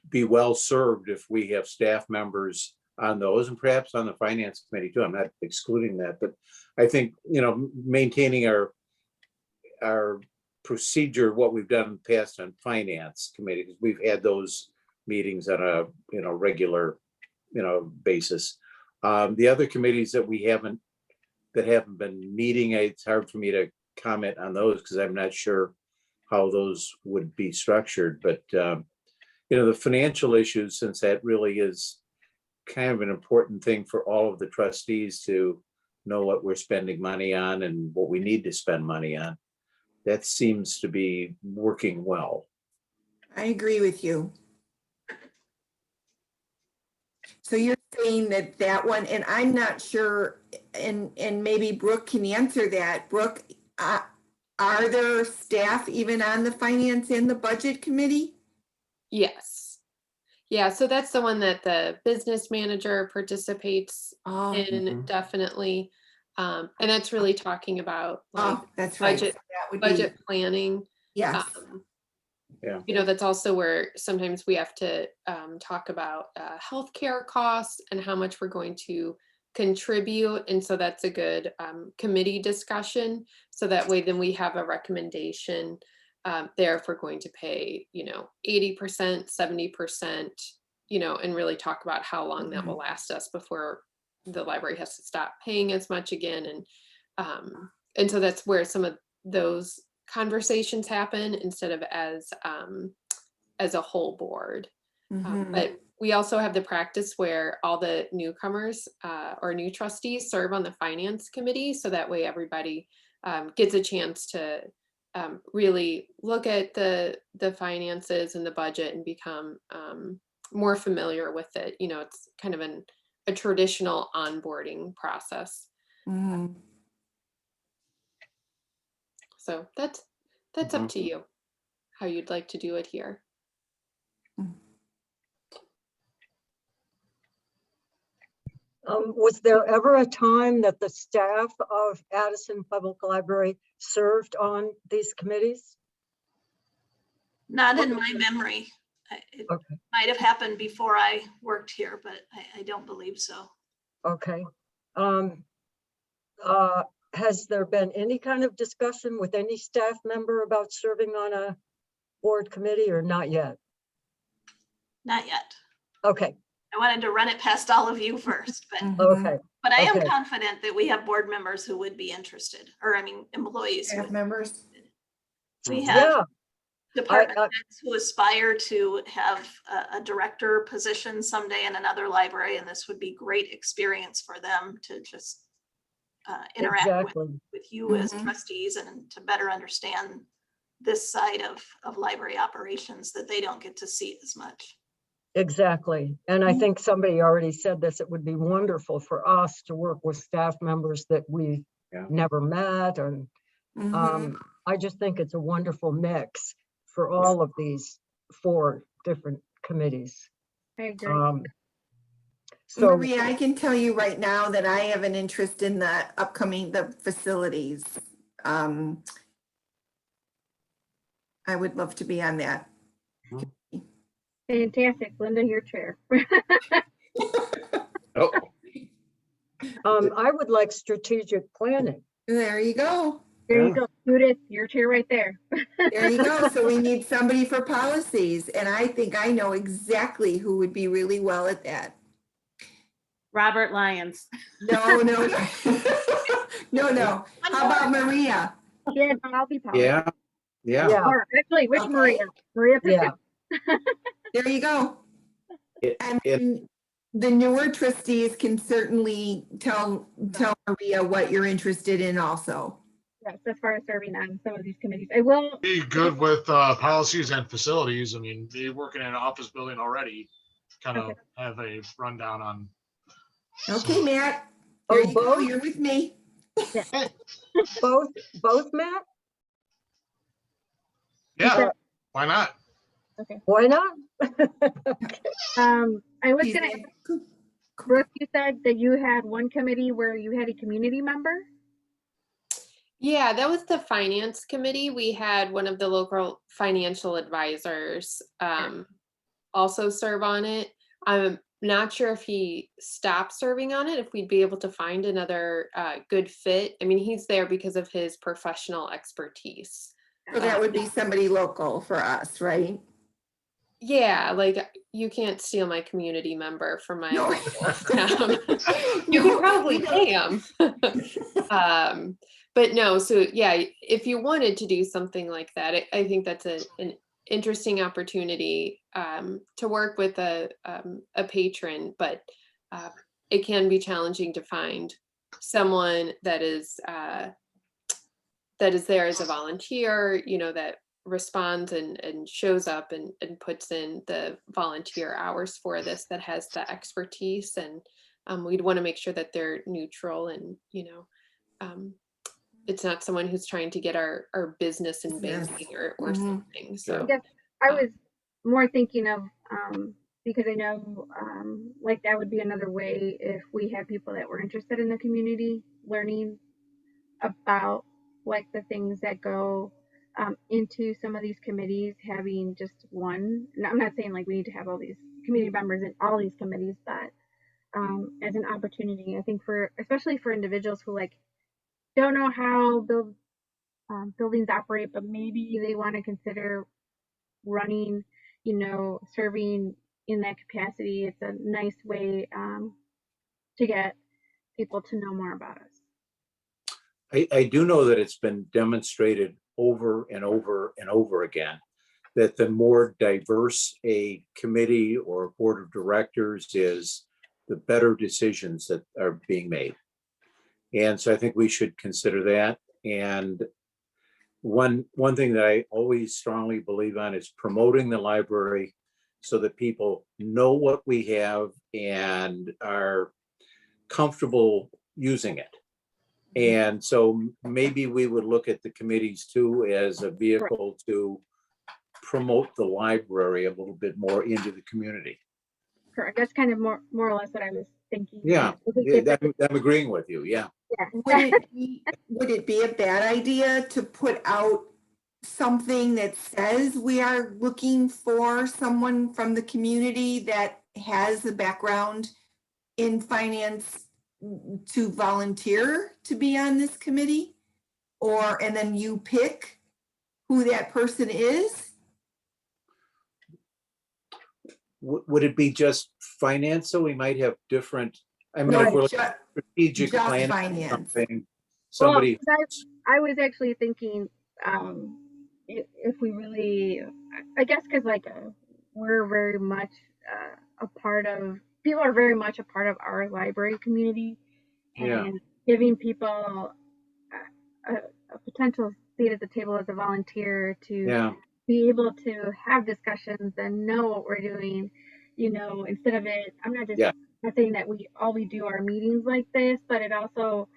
be well served if we have staff members on those, and perhaps on the finance committee too. I'm not excluding that, but I think, maintaining our procedure, what we've done in the past on finance committee, because we've had those meetings on a regular basis. The other committees that haven't been meeting, it's hard for me to comment on those because I'm not sure how those would be structured. But the financial issues, since that really is kind of an important thing for all of the trustees to know what we're spending money on and what we need to spend money on, that seems to be working well. I agree with you. So you're saying that one, and I'm not sure, and maybe Brooke can answer that. Brooke, are there staff even on the finance and the budget committee? Yes. Yeah, so that's the one that the business manager participates in, definitely. And that's really talking about like that's right. budget, That would budget be, planning. yes. Yeah. That's also where sometimes we have to talk about healthcare costs and how much we're going to contribute. And so that's a good committee discussion. So that way then we have a recommendation there if we're going to pay, 80%, 70%, and really talk about how long that will last us before the library has to stop paying as much again. And so that's where some of those conversations happen instead of as a whole board. But we also have the practice where all the newcomers or new trustees serve on the finance committee. So that way everybody gets a chance to really look at the finances and the budget and become more familiar with it. It's kind of a traditional onboarding process. So that's up to you, how you'd like to do it here. Was there ever a time that the staff of Addison Public Library served on these committees? Not in my memory. It might have happened before I worked here, but I don't believe so. Okay. Has there been any kind of discussion with any staff member about serving on a board committee or not yet? Not yet. Okay. I wanted to run it past all of you first, but Okay. But I am confident that we have board members who would be interested, or employees. Staff members. We have department heads who aspire to have a director position someday in another library, and this would be great experience for them to just interact with you as trustees and to better understand this side of library operations that they don't get to see as much. Exactly. And I think somebody already said this, it would be wonderful for us to work with staff members that we never met. And I just think it's a wonderful mix for all of these 4 different committees. I agree. So Maria, I can tell you right now that I have an interest in the facilities. I would love to be on that. Fantastic. Linda, your chair. I would like strategic planning. There you go. There you go. Judith, your chair right there. There you go. So we need somebody for policies. And I think I know exactly who would be really well at that. Robert Lyons. No. No. How about Maria? Yeah, I'll be policy. Yeah. Or actually, which Maria? Maria Pacific. There you go. And the newer trustees can certainly tell Maria what you're interested in also. Yes, as far as serving on some of these committees. I will Be good with policies and facilities. I mean, they work in an office building already. kind of Okay. have a rundown on. Okay, Matt, Oh, here you go, both? you're with me. Both, Matt? Yeah, why not? Okay. Why not? I was She's gonna in. ask, Brooke, you said that you had one committee where you had a community member? Yeah, that was the finance committee. We had one of the local financial advisors also serve on it. I'm not sure if he stopped serving on it, if we'd be able to find another good fit. I mean, he's there because of his professional expertise. So that would be somebody local for us, right? Yeah, like you can't steal my community member from my No. local town. You could probably pay him. But no, so yeah, if you wanted to do something like that, I think that's an interesting opportunity to work with a patron, but it can be challenging to find someone that is there as a volunteer, you know, that responds and shows up and puts in the volunteer hours for this, that has the expertise. And we'd want to make sure that they're neutral and, you know, it's not someone who's trying to get our business and banking or Mhm. something. I So guess I was more thinking of, because I know, like that would be another way if we had people that were interested in the community learning about like the things that go into some of these committees, having just one. And I'm not saying like we need to have all these community members in all these committees, but as an opportunity, I think for, especially for individuals who like don't know how buildings operate, but maybe they want to consider running, you know, serving in that capacity. It's a nice way to get people to know more about us. I do know that it's been demonstrated over and over and over again that the more diverse a committee or board of directors is, the better decisions that are being made. And so I think we should consider that. And one thing that I always strongly believe on is promoting the library so that people know what we have and are comfortable using it. And so maybe we would look at the committees too as a vehicle to promote the library a little bit more into the community. Correct. That's kind of more or less what I was thinking. Yeah, Yeah. I'm agreeing with you. Yeah. Would it be a bad idea to put out something that says we are looking for someone from the community that has a background in finance to volunteer to be on this committee? Or, and then you pick who that person is? Would it be just finance? So we might have different, I mean, No, if we're looking ju- at strategic just planning, finance. something, somebody, Well, I was actually thinking, if we really, I guess, because like we're very much a part of, people are very much a part of our library community, yeah, and giving people a potential seat at the table as a volunteer to yeah, be able to have discussions and know what we're doing, you know, instead of it, I'm not just yeah. not saying that we do our meetings like this, but it also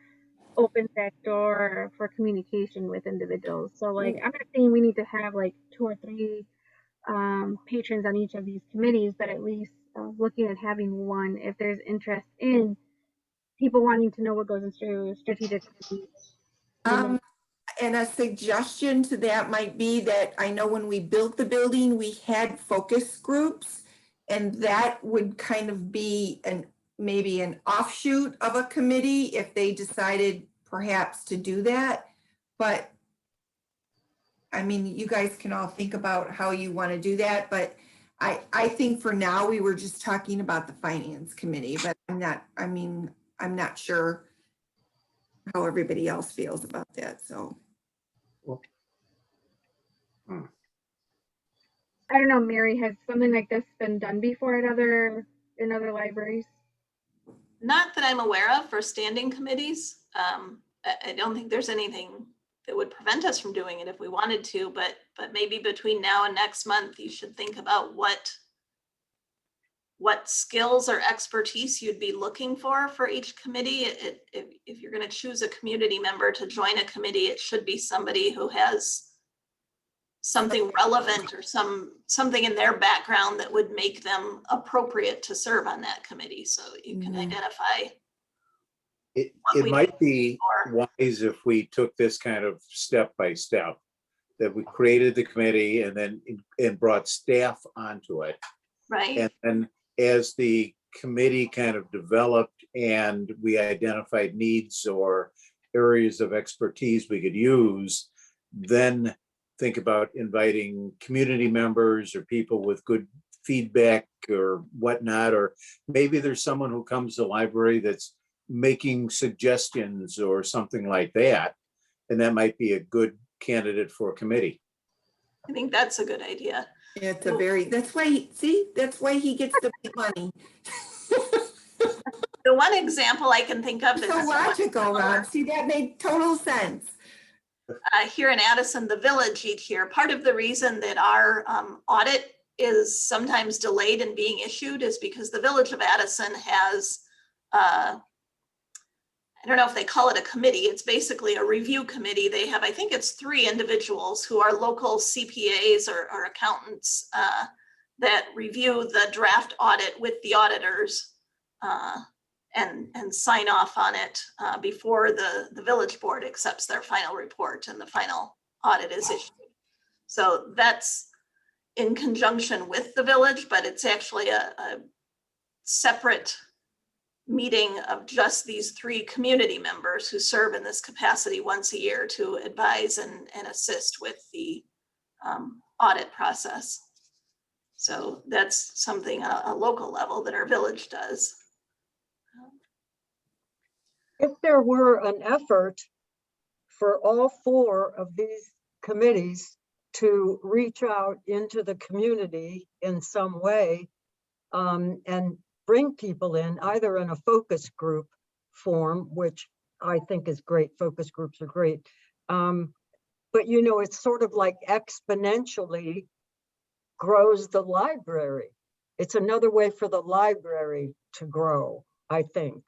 opens that door for communication with individuals. So like, I'm not saying we need to have like 2 or 3 patrons on each of these committees, but at least looking at having one if there's interest in people wanting to know what goes into strategic planning. And a suggestion to that might be that I know when we built the building, we had focus groups, and that would kind of be maybe an offshoot of a committee if they decided perhaps to do that. But I mean, you guys can all think about how you want to do that, but I think for now we were just talking about the finance committee, but I'm not sure how everybody else feels about that, so. I don't know, Mary, has something like this been done before at in other libraries? Not that I'm aware of for standing committees. I don't think there's anything that would prevent us from doing it if we wanted to, but maybe between now and next month, you should think about what what skills or expertise you'd be looking for each committee. If you're going to choose a community member to join a committee, it should be somebody who has something relevant or something in their background that would make them appropriate to serve on that committee. So you can identify. It we might be for. wise if we took this kind of step by step, that we created the committee and then brought staff onto it. Right. And then as the committee kind of developed and we identified needs or areas of expertise we could use, then think about inviting community members or people with good feedback or whatnot, or maybe there's someone who comes to the library that's making suggestions or something like that, and that might be a good candidate for a committee. I think that's a good idea. It's a very, that's why he gets the big money. The one example I can think of So that's logical, Rob. See, that made total sense. here in Addison, the village each year, part of the reason that our audit is sometimes delayed in being issued is because the village of Addison has, I don't know if they call it a committee, it's basically a review committee. They have, I think it's 3 individuals who are local CPAs or accountants that review the draft audit with the auditors and sign off on it before the village board accepts their final report and the final audit is issued. So that's in conjunction with the village, but it's actually a separate meeting of just these 3 community members who serve in this capacity once a year to advise and assist with the audit process. So that's something at a local level that our village does. If there were an effort for all 4 of these committees to reach out into the community in some way and bring people in, either in a focus group form, which I think is great, focus groups are great. But you know, it's sort of like exponentially grows the library. It's another way for the library to grow, I think,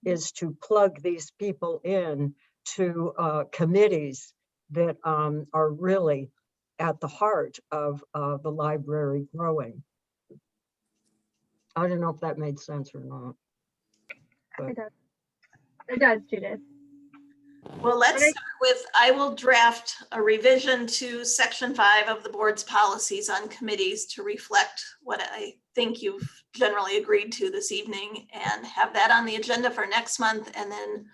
is to plug these people in to committees that are really at the heart of the library growing. I don't know if that made sense or not. But. It does, Judith. Well, let's start with, I will draft a revision to section 5 of the board's policies on committees to reflect what I think you've generally agreed to this evening and have that on the agenda for next month. And then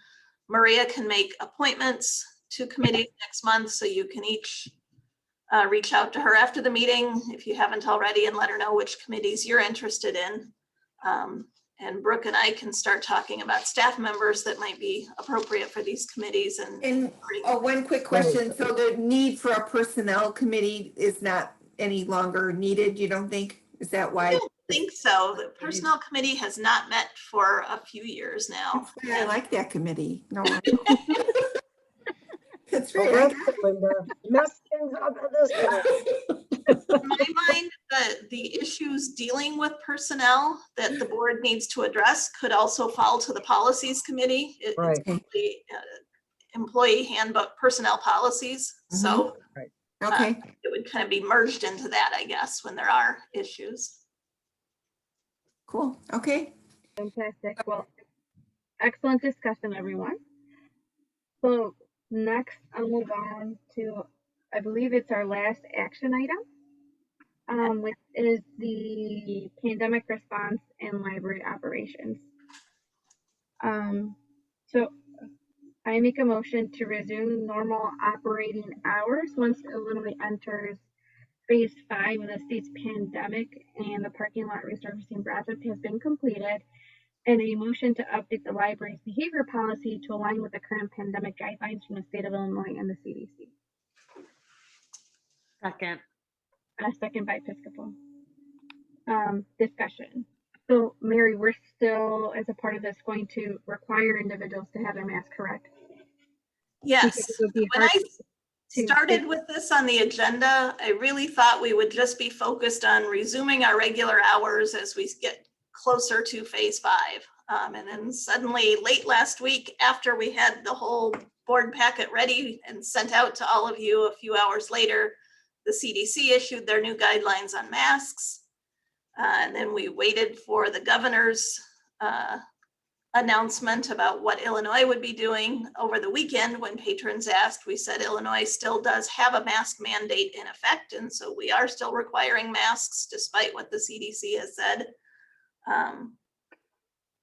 Maria can make appointments to committees next month, so you can each reach out to her after the meeting if you haven't already and let her know which committees you're interested in. And Brooke and I can start talking about staff members that might be appropriate for these committees. And one quick question. So the need for a personnel committee is not any longer needed, you don't think? Is that why? I don't think so. The personnel committee has not met for a few years now. I like that committee. No. That's Well, right. that's Linda. Mess things up at this point. In my mind, the issues dealing with personnel that the board needs to address could also fall to the policies committee. Right. It's the employee handbook personnel policies. So Okay. it would kind of be merged into that, I guess, when there are issues. Cool. Okay. Fantastic. Well, excellent discussion, everyone. So next, I'll move on to, I believe it's our last action item, which is the pandemic response and library operations. So I make a motion to resume normal operating hours once Illinois enters phase 5 of the state's pandemic and the parking lot resurfacing project has been completed, and a motion to update the library's behavior policy to align with the current pandemic guidelines from the state of Illinois and the CDC. Second. A second by Episcopal. Discussion. So Mary, we're still, as a part of this, going to require individuals to have their mask, correct? Yes. Because it would be When hard I started with this on the agenda. I really thought we would just be focused on resuming our regular hours as we get closer to phase 5. And then suddenly late last week, after we had the whole board packet ready and sent out to all of you a few hours later, the CDC issued their new guidelines on masks. And then we waited for the governor's announcement about what Illinois would be doing over the weekend. When patrons asked, we said Illinois still does have a mask mandate in effect. And so we are still requiring masks despite what the CDC has said.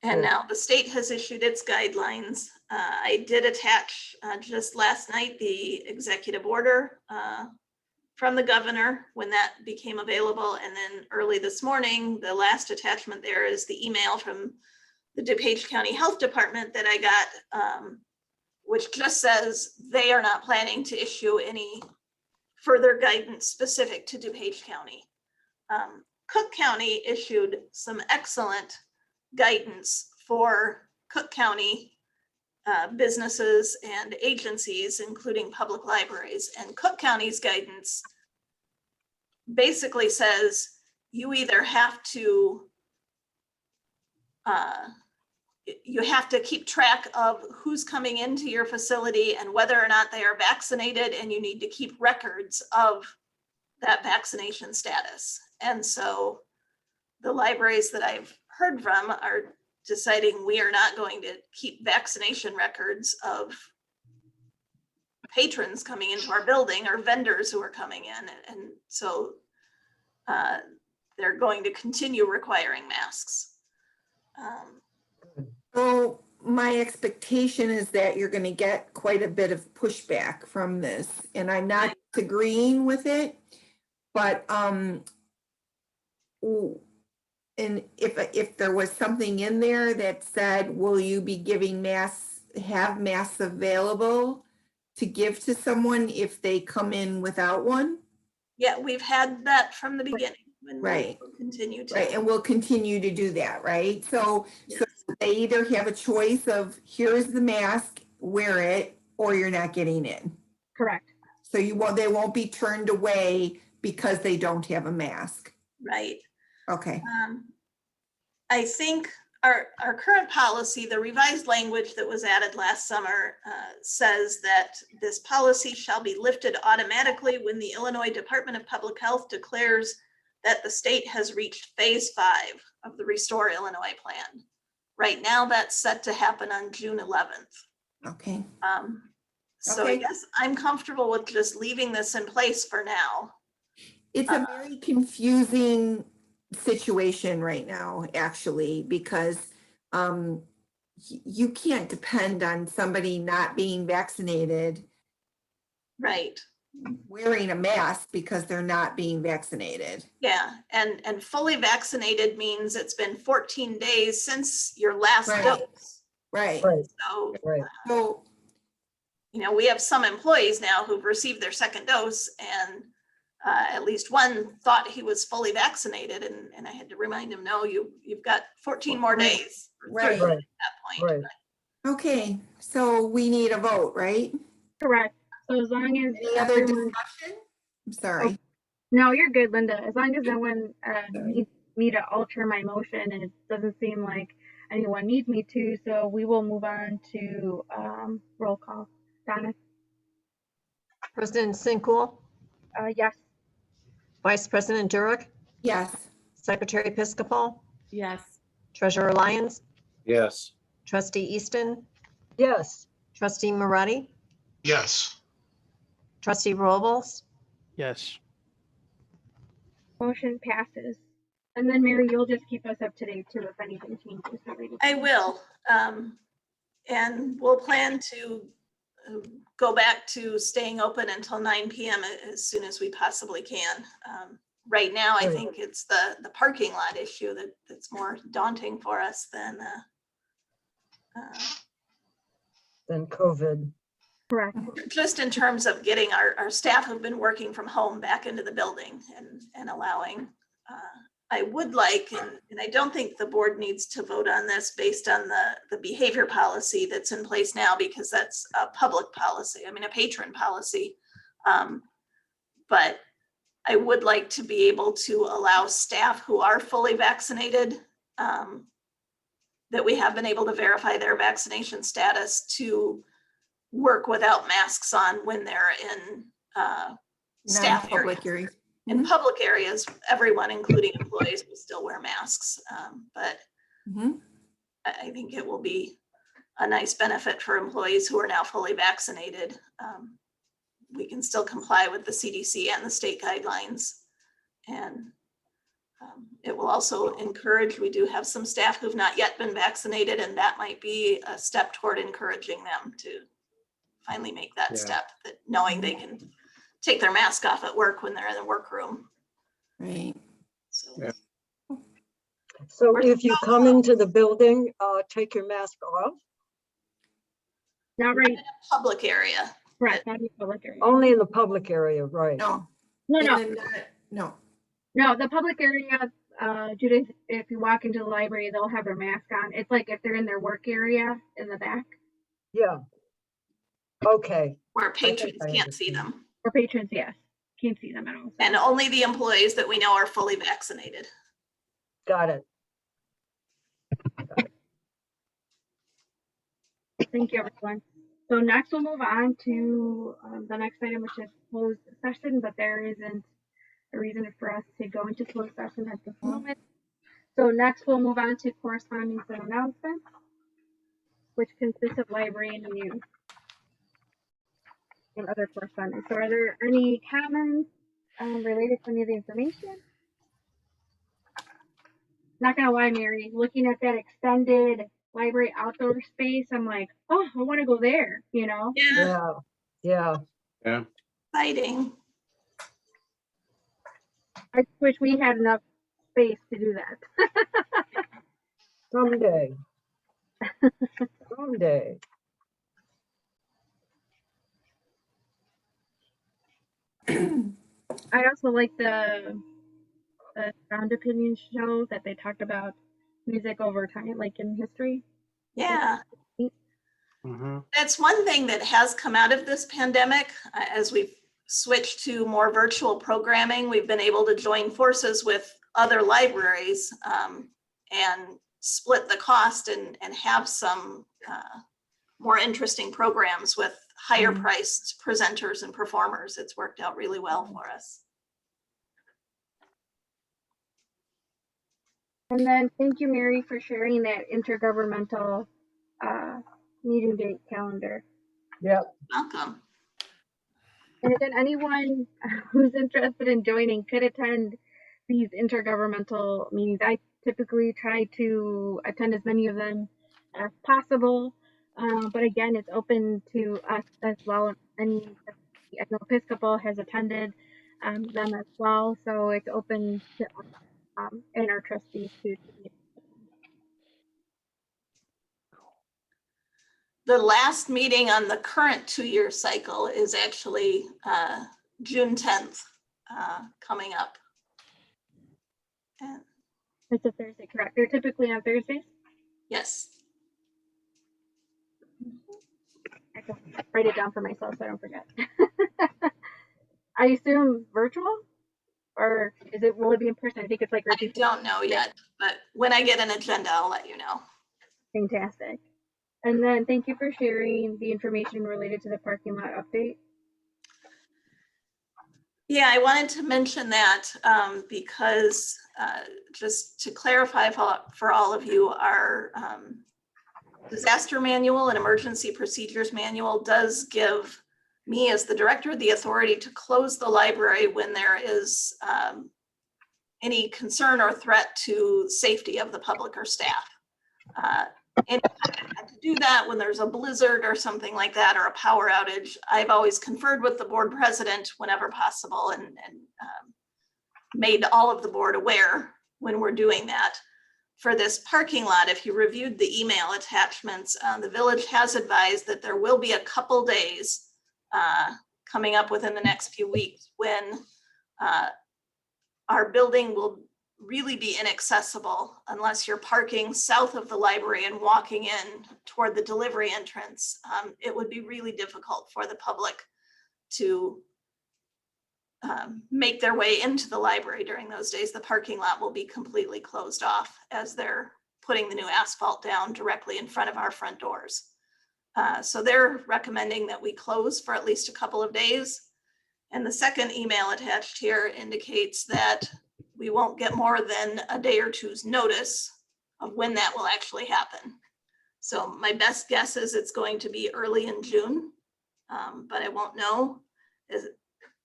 And now the state has issued its guidelines. I did attach just last night the executive order from the governor when that became available. And then early this morning, the last attachment there is the email from the DuPage County Health Department that I got, which just says they are not planning to issue any further guidance specific to DuPage County. Cook County issued some excellent guidance for Cook County businesses and agencies, including public libraries. And Cook County's guidance basically says you either have to keep track of who's coming into your facility and whether or not they are vaccinated, and you need to keep records of that vaccination status. And so the libraries that I've heard from are deciding we are not going to keep vaccination records of patrons coming into our building or vendors who are coming in. And so they're going to continue requiring masks. So my expectation is that you're going to get quite a bit of pushback from this, and I'm not agreeing with it, but and if there was something in there that said, will you be giving masks, have masks available to give to someone if they come in without one? Yeah, we've had that from the beginning. And Right. we'll continue to. Right, and we'll continue to do that, right? So, Yes. so they either have a choice of, here's the mask, wear it, or you're not getting in. Correct. So they won't be turned away because they don't have a mask. Right. Okay, I think our current policy, the revised language that was added last summer, says that this policy shall be lifted automatically when the Illinois Department of Public Health declares that the state has reached phase 5 of the Restore Illinois plan. Right now, that's set to happen on June 11th. okay. So Okay. I guess I'm comfortable with just leaving this in place for now. It's a very confusing situation right now, actually, because you can't depend on somebody not being vaccinated Right. wearing a mask because they're not being vaccinated. Yeah, and fully vaccinated means it's been 14 days since your last Right. dose. Right. Right, So, right. So, we have some employees now who've received their second dose, and at least one thought he was fully vaccinated, and I had to remind him, no, you've got 14 more Right. days. or Right. 30 Right. At that point. Right. okay, so we need a vote, right? Correct. So as long as Any other everyone, discussion? I'm sorry. no, you're good, Linda. As long as no one Sorry. needs me to alter my motion, and it doesn't seem like anyone needs me to, so we will move on to roll call. Donna? President Sincool, Yes. Vice President Durick, Yes. Secretary Episcopal, Yes. Treasurer Lyons, Yes. Trustee Easton, Yes, Trustee Moretti, Yes. Trustee Robles, Yes. Motion passes. And then Mary, you'll just keep us up to date too if anything changes. I will. And we'll plan to go back to staying open until 9 p.m. as soon as we possibly can. Right now, I Right. think it's the parking lot issue that's more daunting for us than then COVID. Correct. just in terms of getting our staff who've been working from home back into the building and allowing. I would like, and I don't think the board needs to vote on this based on the behavior policy that's in place now, because that's a public policy, a patron policy. But I would like to be able to allow staff who are fully vaccinated, that we have been able to verify their vaccination status, to work without masks on when they're in staff areas. Non-public areas. In public areas, everyone, including employees, will still wear masks. But Mhm. I think it will be a nice benefit for employees who are now fully vaccinated. We can still comply with the CDC and the state guidelines. And it will also encourage, we do have some staff who've not yet been vaccinated, and that might be a step toward encouraging them to finally make that Yeah. step, that knowing they can take their mask off at work when they're in the workroom. Right. So Yeah. So if you come into the building, take your mask off, Not right, in a public area. correct, not in public area. only in the public area, right? No. No, And no, then, no. no, the public area, Judith, if you walk into the library, they'll have their mask on. It's like if they're in their work area in the back, Yeah. Okay, Where patrons I can't see understand. them. or patrons, yes, can't see them at all. And only the employees that we know are fully vaccinated. got it. Thank you, everyone. So next we'll move on to the next item, which is closed session, but there isn't a reason for us to go into closed session at this moment. So next we'll move on to correspondence and announcements, which consists of library and news and other correspondence. So are there any comments related to any of the information? Not gonna lie, Mary, looking at that extended library outdoor space, I'm like, oh, I want to go there, you know? Yeah, Yeah, Yeah. exciting. I just wish we had enough space to do that. someday. Someday. I also like the sound opinion show that they talked about music over time, like in history. Yeah. Mm-hmm. That's one thing that has come out of this pandemic. As we've switched to more virtual programming, we've been able to join forces with other libraries and split the cost and have some more interesting programs with higher priced presenters and performers. It's worked out really well for us. And then thank you, Mary, for sharing that intergovernmental meeting date calendar. Yep. Welcome. And again, anyone who's interested in joining could attend these intergovernmental meetings. I typically try to attend as many of them as possible, but again, it's open to us as well. And I know Episcopal has attended them as well, so it's open to us and our trustees too. The last meeting on the current 2-year cycle is actually June 10th coming up. And It's a Thursday, correct? They're typically on Thursdays. yes, I can write it down for myself so I don't forget. I assume virtual, or will it be in person? I think it's like I don't know yet, but when I get an agenda, I'll let you know. fantastic. And then thank you for sharing the information related to the parking lot update. Yeah, I wanted to mention that because just to clarify for all of you, our disaster manual and emergency procedures manual does give me as the director the authority to close the library when there is any concern or threat to safety of the public or staff. Anytime I have to do that when there's a blizzard or something like that, or a power outage, I've always conferred with the board president whenever possible and made all of the board aware when we're doing that. For this parking lot, if you reviewed the email attachments, the village has advised that there will be a couple days coming up within the next few weeks when our building will really be inaccessible unless you're parking south of the library and walking in toward the delivery entrance. It would be really difficult for the public to make their way into the library during those days, the parking lot will be completely closed off as they're putting the new asphalt down directly in front of our front doors. So they're recommending that we close for at least a couple of days. And the second email attached here indicates that we won't get more than a day or two's notice of when that will actually happen. So my best guess is it's going to be early in June, but I won't know.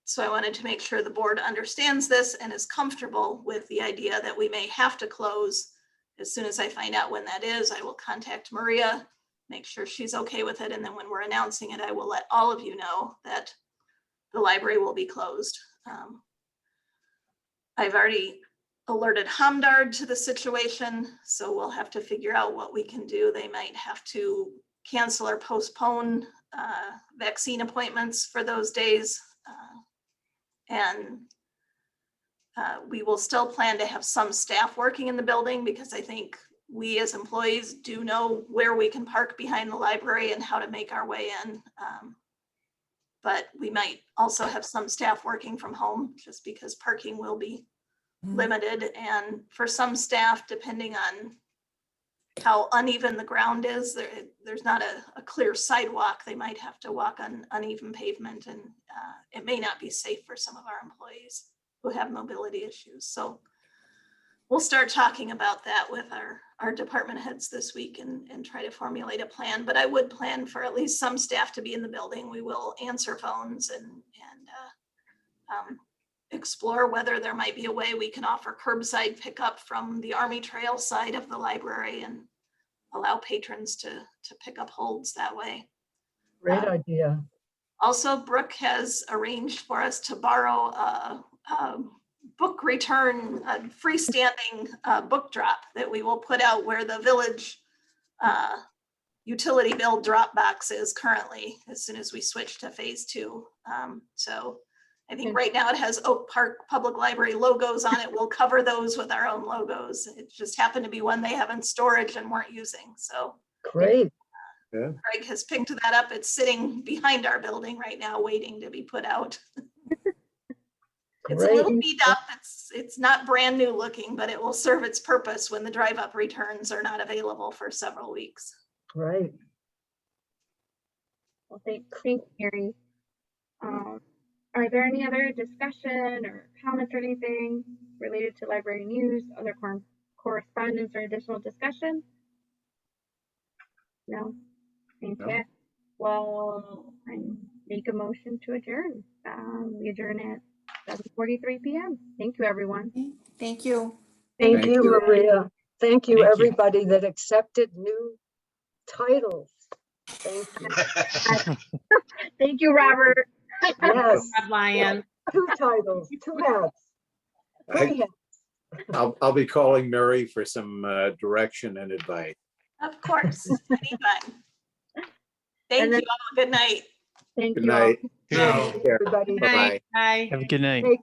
So I wanted to make sure the board understands this and is comfortable with the idea that we may have to close. As soon as I find out when that is, I will contact Maria, make sure she's okay with it. And then when we're announcing it, I will let all of you know that the library will be closed. I've already alerted Hamdard to the situation, so we'll have to figure out what we can do. They might have to cancel or postpone vaccine appointments for those days. And we will still plan to have some staff working in the building because I think we as employees do know where we can park behind the library and how to make our way in. But we might also have some staff working from home just because parking will be limited. And for some staff, depending on how uneven the ground is, there's not a clear sidewalk. They might have to walk on uneven pavement, and it may not be safe for some of our employees who have mobility issues. So we'll start talking about that with our department heads this week and try to formulate a plan. But I would plan for at least some staff to be in the building. We will answer phones and explore whether there might be a way we can offer curbside pickup from the Army Trail side of the library and allow patrons to pick up holds that way. Great idea. Also, Brooke has arranged for us to borrow a book return, a freestanding book drop that we will put out where the village utility bill drop box is currently, as soon as we switch to phase 2. So I think right now it has Oak Park Public Library logos on it. We'll cover those with our own logos. It just happened to be one they have in storage and weren't using. So Great. Yeah. Greg has picked that up. It's sitting behind our building right now, waiting to be put out. It's a little beat up. It's not brand new looking, but it will serve its purpose when the drive-up returns are not available for several weeks. Right. Well, thanks, Mary. Are there any other discussion or comments or anything related to library news, other correspondence or additional discussion? No? Okay. No. Well, I make a motion to adjourn. We adjourn at 7:43 p.m. Thank you, everyone. Thank you. Thank Thank you, you. Maria. Thank you, Thank you. everybody that accepted new titles. Thank you. Thank you, Robert. Yes, Bob Lyon. 2 titles, 2 hats. 3 hats. I'll be calling Mary for some direction and advice. Of course, anytime. Thank you all. Good night. Thank Good you all. night. Good Bye. night. Take care. Everybody. Bye-bye. Bye. Have a good night. Take